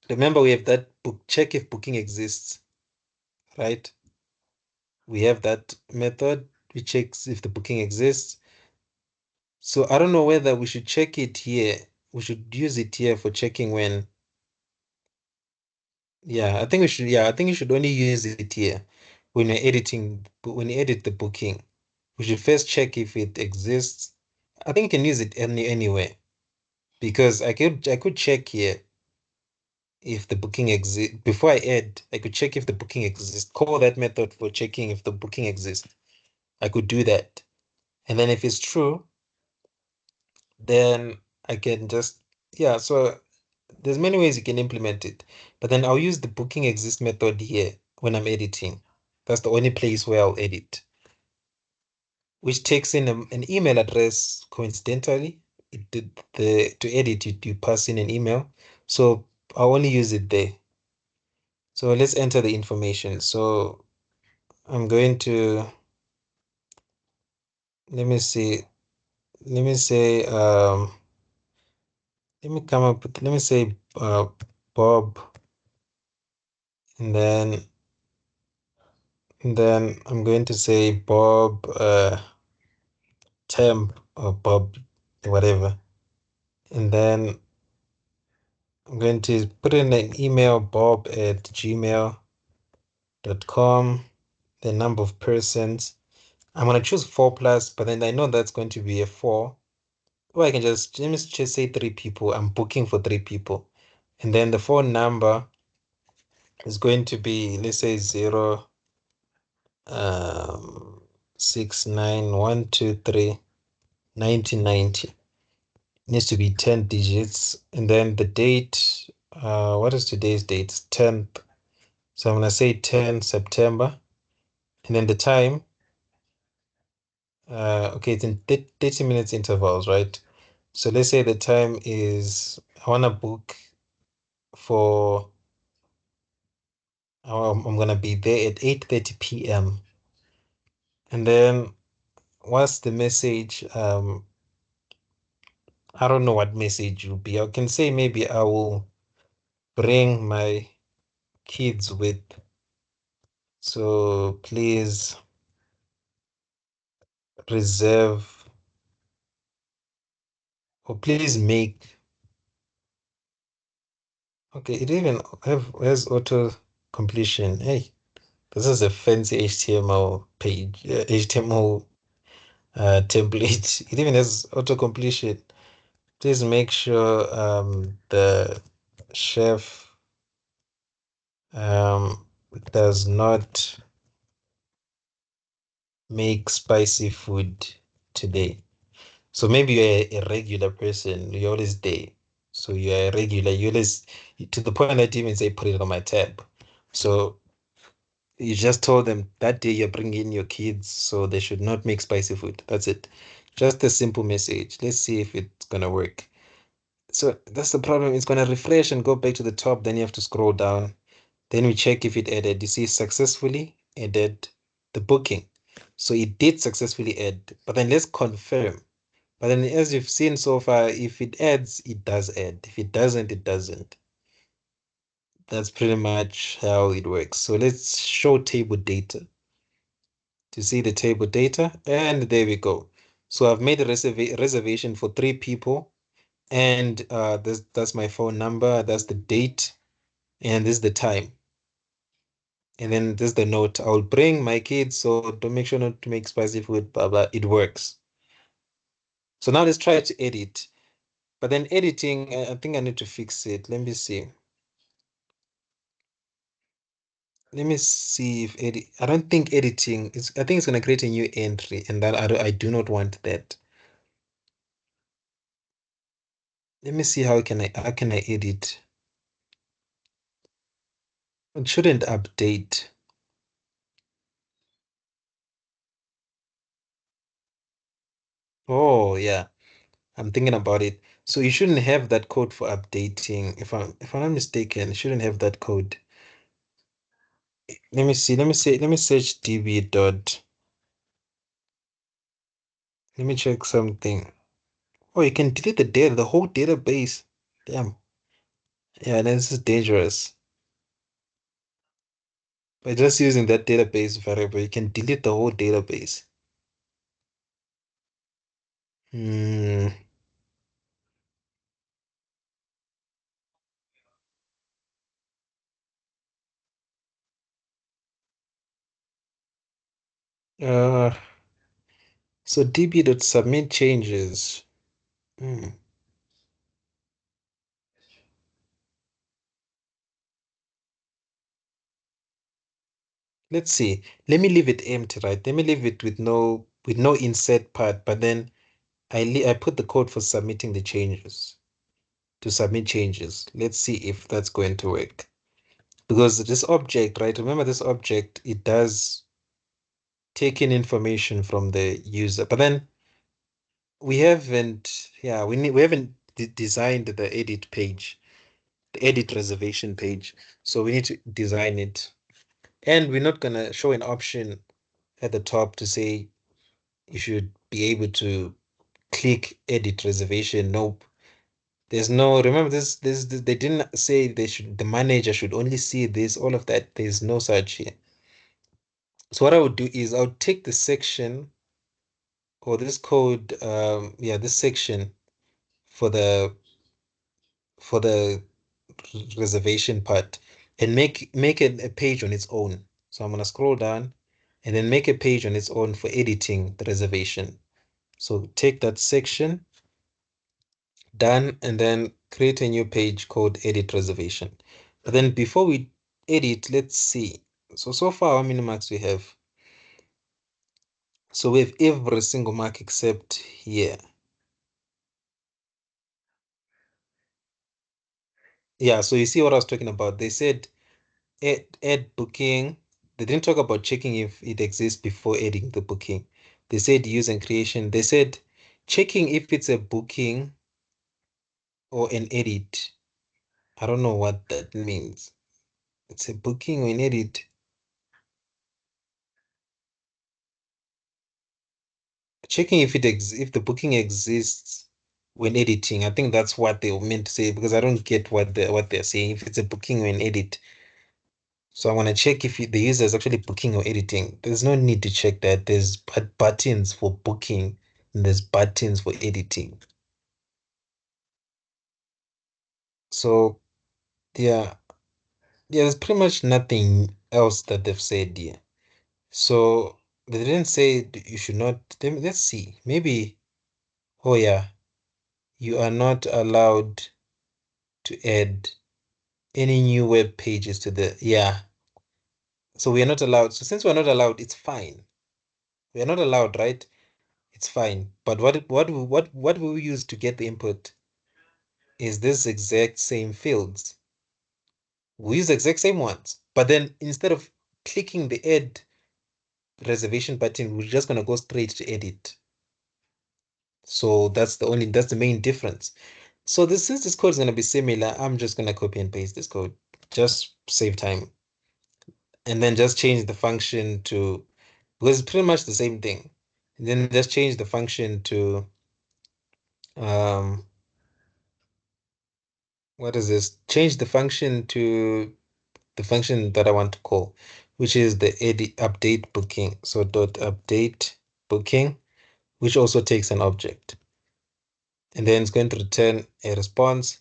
Remember, we have that book check if booking exists, right? We have that method which checks if the booking exists. So I don't know whether we should check it here. We should use it here for checking when, yeah, I think we should, yeah, I think you should only use it here when you're editing, when you edit the booking. We should first check if it exists. I think you can use it anywhere because I could check here if the booking exists before I add. I could check if the booking exists. Call that method for checking if the booking exists. I could do that, and then if it's true, then I can just, yeah. So there's many ways you can implement it, but then I'll use the booking exist method here when I'm editing. That's the only place where I'll edit, which takes in an email address coincidentally. It did to edit you pass in an email. So I'll only use it there. So let's enter the information. So I'm going to, let me see, let me say, let me come up with, let me say Bob, and then I'm going to say Bob temp or Bob whatever. And then I'm going to put in an email, bob@gmail.com, the number of persons. I'm going to choose 4 plus, but then I know that's going to be a 4. Or I can just, let me just say 3 people. I'm booking for 3 people. And then the phone number is going to be, let's say 0, 69123 1990. Needs to be 10 digits. And then the date, what is today's date? It's 10th. So I'm going to say 10 September. And then the time, okay, it's in 30 minutes intervals, right? So let's say the time is, I want to book for, I'm going to be there at 8:30 p.m. And then what's the message? I don't know what message will be. I can say maybe I will bring my kids with. So please reserve, or please make. Okay, it even has auto completion. Hey, this is a fancy HTML page, HTML template. It even has auto completion. Please make sure the chef um, does not make spicy food today. So maybe you're a regular person, you're always there. So you're a regular, you always, to the point that you even say, put it on my tab. So you just told them that day you're bringing your kids, so they should not make spicy food. That's it. Just a simple message. Let's see if it's gonna work. So that's the problem. It's gonna refresh and go back to the top. Then you have to scroll down. Then we check if it added. You see, successfully added the booking. So it did successfully add. But then let's confirm. But then as you've seen so far, if it adds, it does add. If it doesn't, it doesn't. That's pretty much how it works. So let's show table data to see the table data. And there we go. So I've made a reservation for 3 people. And that's my phone number. That's the date. And this is the time. And then there's the note. I'll bring my kids, so don't make sure not to make spicy food, blah blah. It works. So now let's try to edit. But then editing, I think I need to fix it. Let me see. Let me see if edit. I don't think editing is. I think it's gonna create a new entry, and that I do not want that. Let me see how can I edit. It shouldn't update. Oh yeah, I'm thinking about it. So you shouldn't have that code for updating. If I'm not mistaken, you shouldn't have that code. Let me see. Let me search db dot. Let me check something. Oh, you can delete the data, the whole database. Damn. Yeah, this is dangerous. By just using that database variable, you can delete the whole database. Hmm. Uh, so db dot submit changes. Hmm. Let's see. Let me leave it empty, right? Let me leave it with no insert part, but then I put the code for submitting the changes to submit changes. Let's see if that's going to work. Because this object, right? Remember this object, it does take in information from the user, but then we haven't, yeah, we haven't designed the edit page, the edit reservation page. So we need to design it. And we're not gonna show an option at the top to say you should be able to click edit reservation. Nope. There's no, remember this, they didn't say the manager should only see this, all of that. There's no such here. So what I would do is I would take the section or this code, yeah, this section for the reservation part and make it a page on its own. So I'm gonna scroll down and then make a page on its own for editing the reservation. So take that section, done, and then create a new page called edit reservation. But then before we edit, let's see. So far, how many marks we have? So we have every single mark except here. Yeah, so you see what I was talking about. They said add booking. They didn't talk about checking if it exists before adding the booking. They said use and creation. They said checking if it's a booking or an edit. I don't know what that means. It's a booking or an edit. Checking if the booking exists when editing. I think that's what they meant to say because I don't get what they're saying. If it's a booking or an edit. So I want to check if the user is actually booking or editing. There's no need to check that. There's buttons for booking and there's buttons for editing. So yeah, yeah, there's pretty much nothing else that they've said here. So they didn't say you should not. Let's see. Maybe, oh yeah, you are not allowed to add any new web pages to the, yeah. So we are not allowed. So since we're not allowed, it's fine. We are not allowed, right? It's fine. But what we use to get the input is this exact same fields. We use the exact same ones. But then instead of clicking the add reservation button, we're just gonna go straight to edit. So that's the main difference. So since this code is gonna be similar, I'm just gonna copy and paste this code. Just save time. And then just change the function to, because it's pretty much the same thing. And then just change the function to what is this? Change the function to the function that I want to call, which is the edit update booking. So dot update booking, which also takes an object. And then it's going to return a response.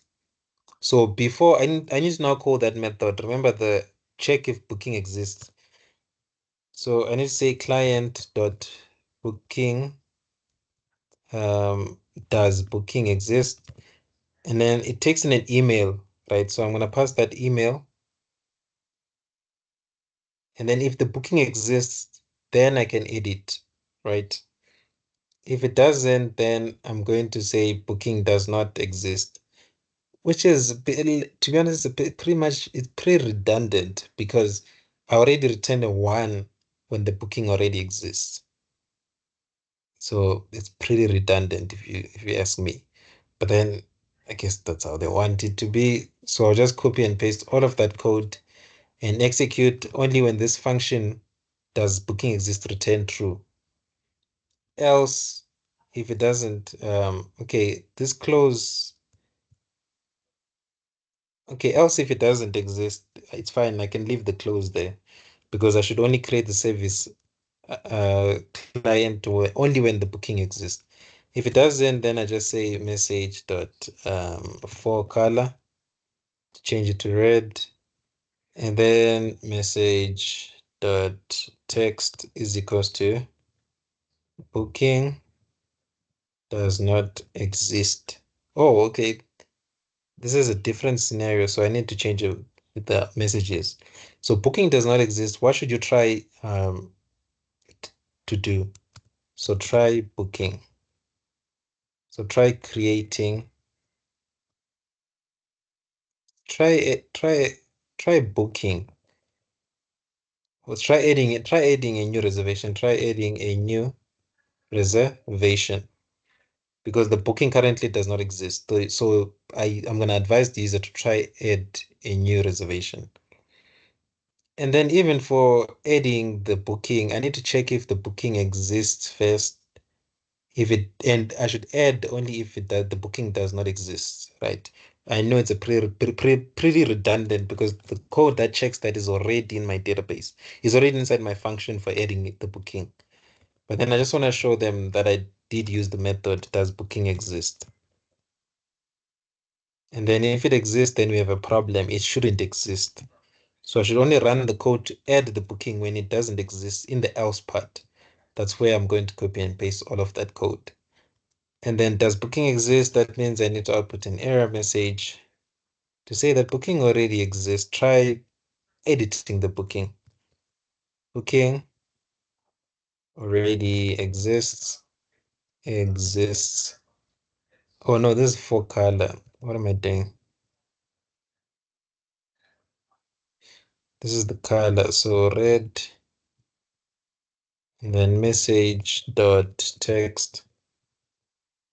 So before I need to now call that method. Remember check if booking exists. So I need to say client dot booking. Does booking exist? And then it takes in an email, right? So I'm gonna pass that email. And then if the booking exists, then I can edit, right? If it doesn't, then I'm going to say booking does not exist, which is, to be honest, pretty much, it's pretty redundant because I already returned a one when the booking already exists. So it's pretty redundant if you ask me. But then I guess that's how they want it to be. So I'll just copy and paste all of that code and execute only when this function does booking exist return true. Else, if it doesn't, okay, this close, okay, else if it doesn't exist, it's fine. I can leave the close there because I should only create the service client only when the booking exists. If it doesn't, then I just say message dot for color, change it to red, and then message dot text is equals to booking does not exist. Oh, okay. This is a different scenario, so I need to change it with the messages. So booking does not exist. What should you try to do? So try booking. So try creating. Try it. Try booking. Well, try adding it. Try adding a new reservation. Try adding a new reservation because the booking currently does not exist. So I'm gonna advise the user to try add a new reservation. And then even for adding the booking, I need to check if the booking exists first. If it and I should add only if the booking does not exist, right? I know it's a pretty redundant because the code that checks that is already in my database. Is already inside my function for adding the booking. But then I just want to show them that I did use the method does booking exist. And then if it exists, then we have a problem. It shouldn't exist. So I should only run the code to add the booking when it doesn't exist in the else part. That's where I'm going to copy and paste all of that code. And then does booking exist? That means I need to output an error message to say that booking already exists. Try editing the booking. Booking already exists. Oh no, this is for color. What am I doing? This is the color. So red, and then message dot text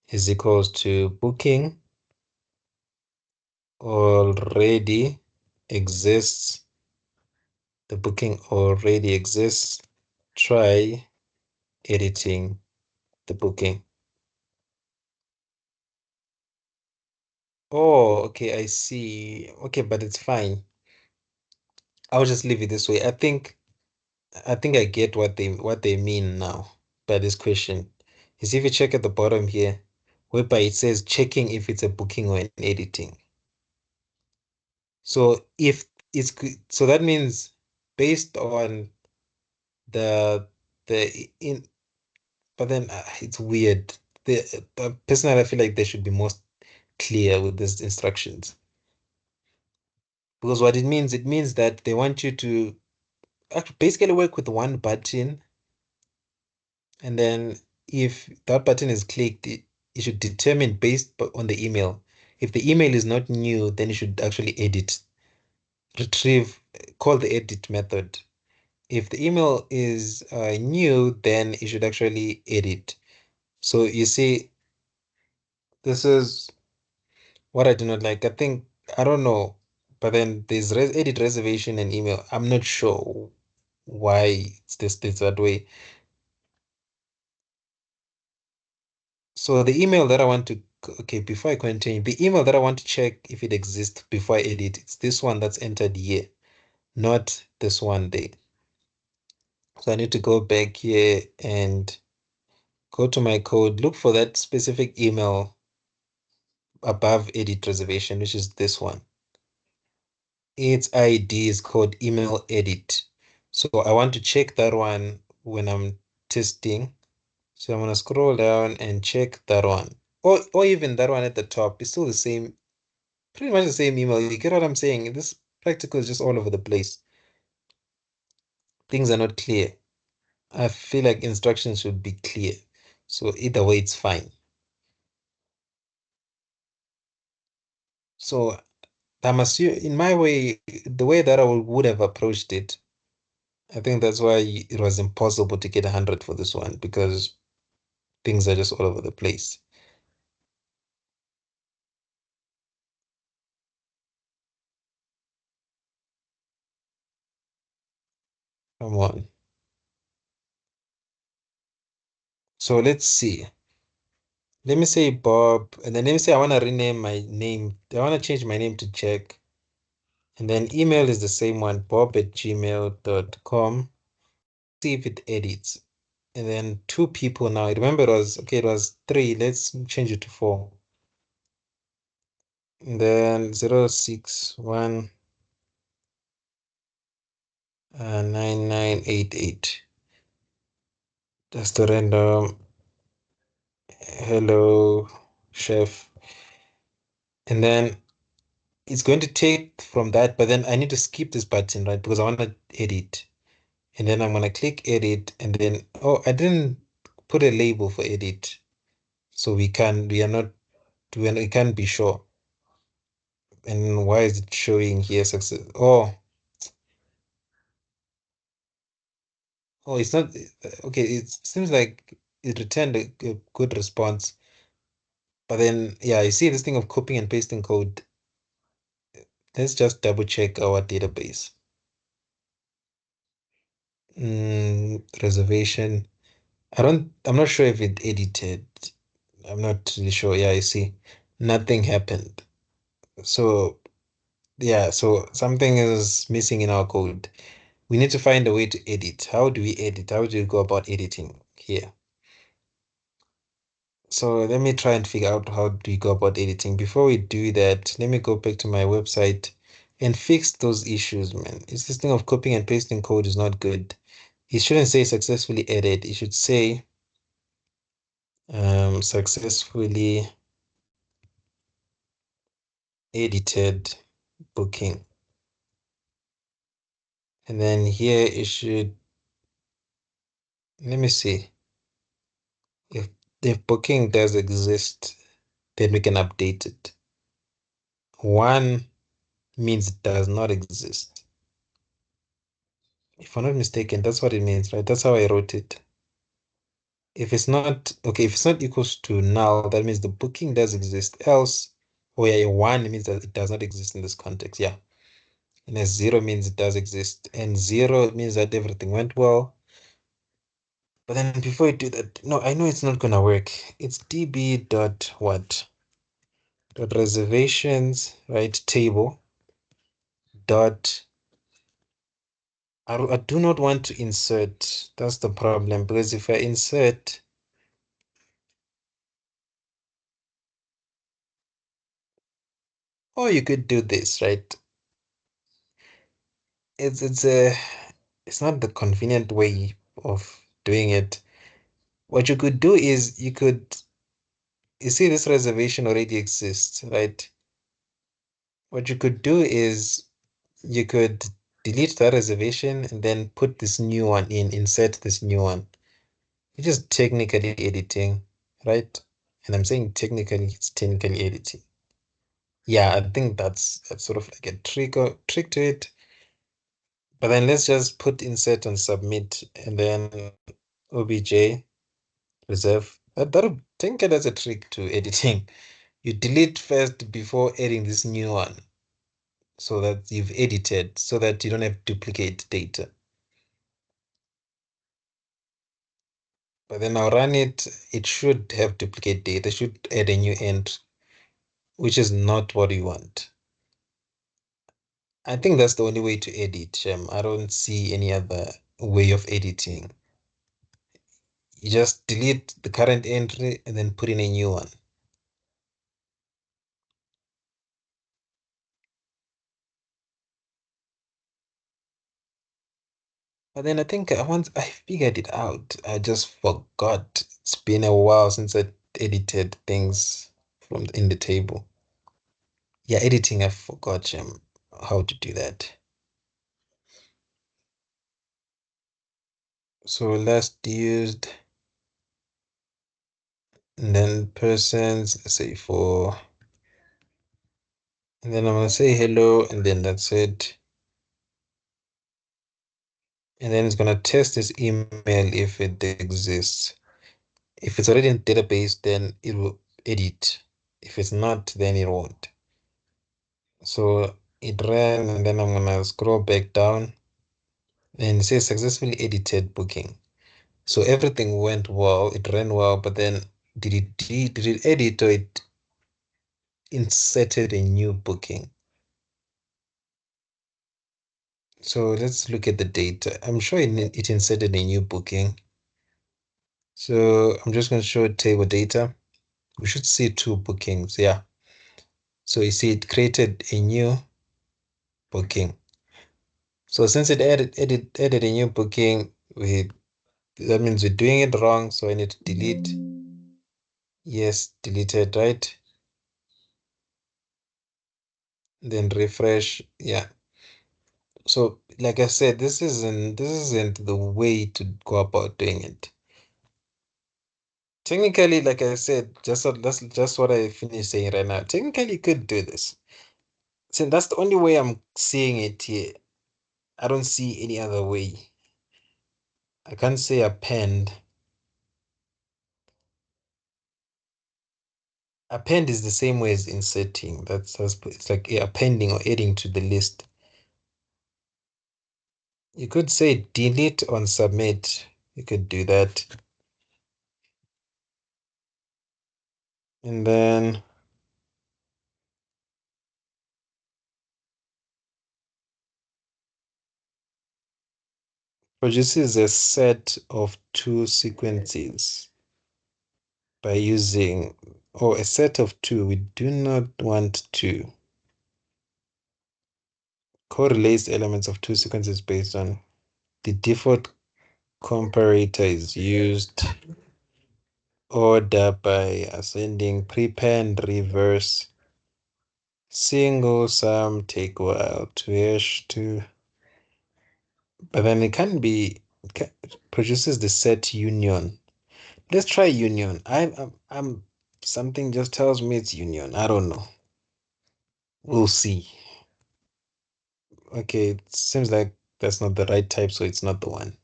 is equals to booking already exists. The booking already exists. Try editing the booking. Oh, okay, I see. Okay, but it's fine. I'll just leave it this way. I think I get what they mean now by this question. Is if you check at the bottom here, whereby it says checking if it's a booking or an editing. So if so that means based on the in but then it's weird. Personally, I feel like they should be more clear with these instructions because what it means that they want you to basically work with one button, and then if that button is clicked, it should determine based on the email. If the email is not new, then you should actually edit, retrieve, call the edit method. If the email is new, then you should actually edit. So you see, this is what I do not like. I don't know, but then there's edit reservation and email. I'm not sure why it's that way. So the email that I want to, okay, before I continue, the email that I want to check if it exists before I edit, it's this one that's entered here, not this one there. So I need to go back here and go to my code, look for that specific email above edit reservation, which is this one. Its ID is called email edit. So I want to check that one when I'm testing. So I'm gonna scroll down and check that one. Or even that one at the top. It's still the same, pretty much the same email. You get what I'm saying? This practical is just all over the place. Things are not clear. I feel like instructions should be clear. So either way, it's fine. So I'm assuming, in my way, the way that I would have approached it, I think that's why it was impossible to get 100 for this one because things are just all over the place. Come on. So let's see. Let me say Bob, and then let me say I want to rename my name. I want to change my name to Jack. And then email is the same one, bob@gmail.com. See if it edits. And then two people now. Remember it was okay, it was three. Let's change it to four. And then 061 9988. That's the random hello chef. And then it's going to take from that, but then I need to skip this button, right? Because I want to edit. And then I'm gonna click edit and then oh, I didn't put a label for edit. So we can't be sure. And why is it showing here success? Oh, it's not okay. It seems like it returned a good response. But then, yeah, you see this thing of copying and pasting code. Let's just double check our database. Reservation. I'm not sure if it edited. I'm not really sure. Yeah, I see. Nothing happened. So, yeah, so something is missing in our code. We need to find a way to edit. How do we edit? How do we go about editing here? So let me try and figure out how do we go about editing. Before we do that, let me go back to my website and fix those issues, man. It's this thing of copying and pasting code is not good. It shouldn't say successfully edited. It should say successfully edited booking. And then here it should, let me see. If if booking does exist, then we can update it. One means it does not exist. If I'm not mistaken, that's what it means, right? That's how I wrote it. If it's not, okay, if it's not equals to null, that means the booking does exist. Else, oh yeah, a one means that it does not exist in this context. Yeah. And a zero means it does exist. And zero means that everything went well. But then before you do that, no, I know it's not gonna work. It's db dot what? Dot reservations, right? Table dot I do not want to insert. That's the problem because if I insert, oh, you could do this, right? It's a it's not the convenient way of doing it. What you could do is you see this reservation already exists, right? What you could do is you could delete that reservation and then put this new one in, insert this new one. Which is technically editing, right? And I'm saying technically, it's technically editing. Yeah, I think that's sort of like a trick to it. But then let's just put insert and submit and then obj reserve. That'll think it as a trick to editing. You delete first before adding this new one so that you've edited so that you don't have duplicate data. But then I'll run it, it should have duplicate data, it should add a new end, which is not what we want. I think that's the only way to edit, Shem. I don't see any other way of editing. You just delete the current entry and then put in a new one. But then I think once I figured it out, I just forgot. It's been a while since I edited things from in the table. Yeah, editing, I forgot how to do that. So last used, and then persons, let's say for, and then I'm gonna say hello, and then that's it. And then it's gonna test this email if it exists. If it's already in database, then it will edit. If it's not, then it won't. So it ran, and then I'm gonna scroll back down and it says successfully edited booking. So everything went well, it ran well, but then did it edit or it inserted a new booking? So let's look at the data. I'm sure it inserted a new booking. So I'm just going to show table data. We should see two bookings. Yeah. So you see it created a new booking. So since it added a new booking, that means we're doing it wrong. So I need to delete. Yes, deleted, right? Then refresh. Yeah. So like I said, this isn't the way to go about doing it. Technically, like I said, that's just what I finished saying right now. Technically, you could do this. So that's the only way I'm seeing it here. I don't see any other way. I can't say append. Append is the same way as inserting. That's it's like appending or adding to the list. You could say delete on submit. You could do that. And then produces a set of two sequences by using, or a set of two. We do not want to correlates elements of two sequences based on the default comparator is used order by ascending prepend reverse single sum take while to hash to, but then it can be produces the set union. Let's try union. I'm something just tells me it's union. I don't know. We'll see. Okay, it seems like that's not the right type, so it's not the one.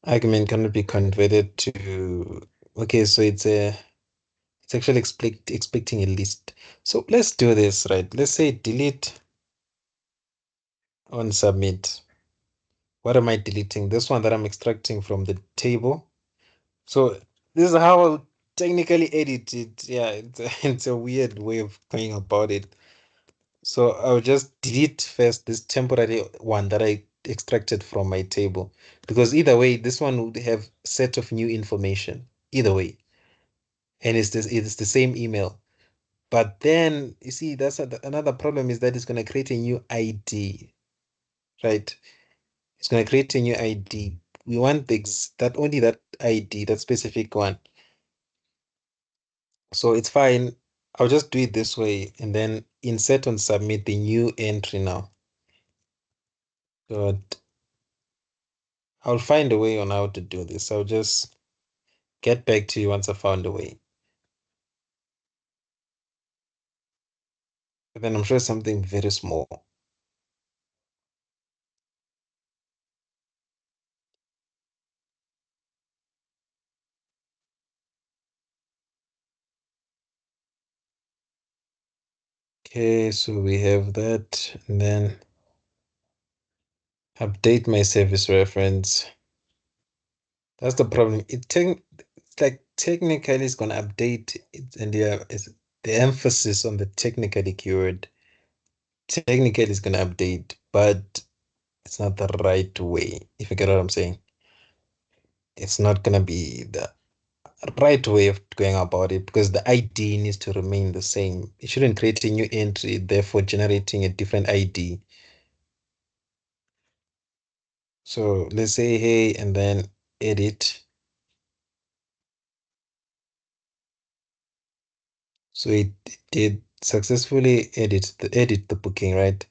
Argument cannot be converted to. Okay, so it's actually expecting a list. So let's do this, right? Let's say delete on submit. What am I deleting? This one that I'm extracting from the table. So this is how I'll technically edit it. Yeah, it's a weird way of going about it. So I'll just delete first this temporary one that I extracted from my table, because either way, this one would have set of new information. Either way, and it's the same email. But then you see, that's another problem is that it's going to create a new ID, right? It's going to create a new ID. We want that only that ID, that specific one. So it's fine. I'll just do it this way and then insert and submit the new entry now. But I'll find a way on how to do this. I'll just get back to you once I found a way. But then I'm sure something very small. Okay, so we have that, and then update my service reference. That's the problem. It's like technically it's gonna update it, and yeah, it's the emphasis on the technically keyword. Technically it's gonna update, but it's not the right way. If you get what I'm saying, it's not gonna be the right way of going about it because the ID needs to remain the same. It shouldn't create a new entry, therefore generating a different ID. So let's say hey and then edit. So it did successfully edit the booking, right?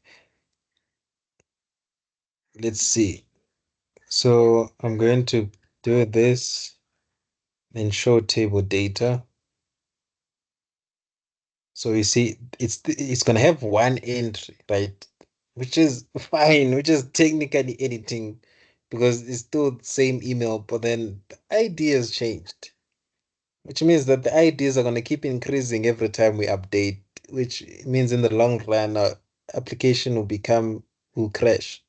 Let's see. So I'm going to do this, then show table data. So you see, it's gonna have one entry, right? Which is fine, which is technically editing because it's still the same email, but then the ID has changed, which means that the IDs are gonna keep increasing every time we update, which means in the long run, our application will crash,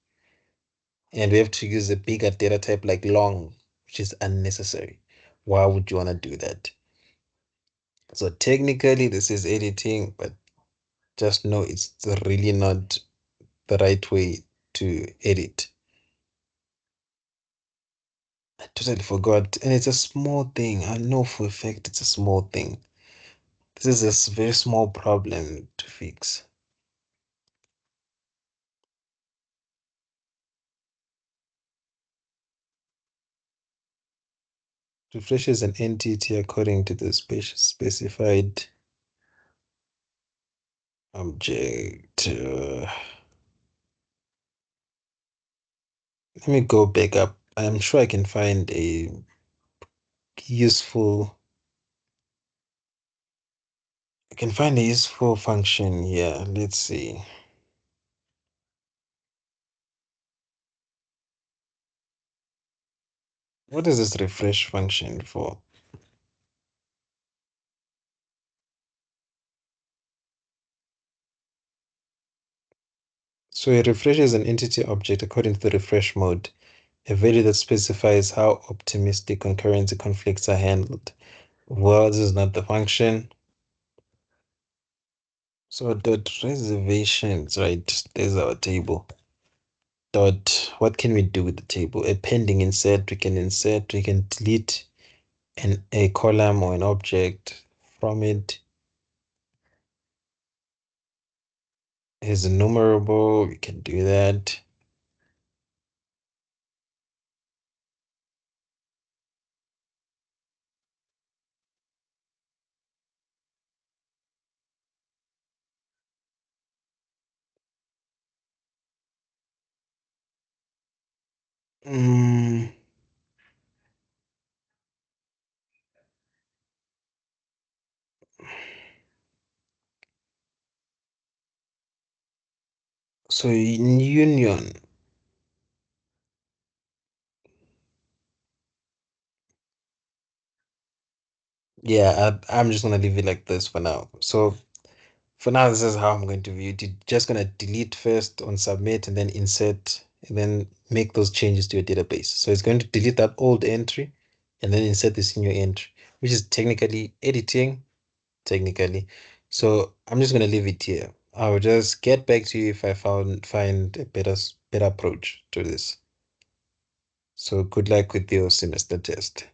and we have to use a bigger data type like long, which is unnecessary. Why would you wanna do that? So technically, this is editing, but just know it's really not the right way to edit. I totally forgot, and it's a small thing. I know for a fact it's a small thing. This is a very small problem to fix. Refreshes an entity according to the specified object. Let me go back up. I'm sure I can find a useful. I can find a useful function here. Let's see. What is this refresh function for? So it refreshes an entity object according to the refresh mode, a value that specifies how optimistic concurrency conflicts are handled. Well, this is not the function. So dot reservations, right? There's our table. Dot, what can we do with the table? A pending insert, we can delete a column or an object from it. Is enumerable, we can do that. Mm, so in union, yeah, I'm just gonna leave it like this for now. So for now, this is how I'm going to view it. You're just gonna delete first on submit and then insert and then make those changes to your database. So it's going to delete that old entry and then insert this new entry, which is technically editing, technically. So I'm just gonna leave it here. I'll just get back to you if I find a better approach to this. So good luck with your semester test.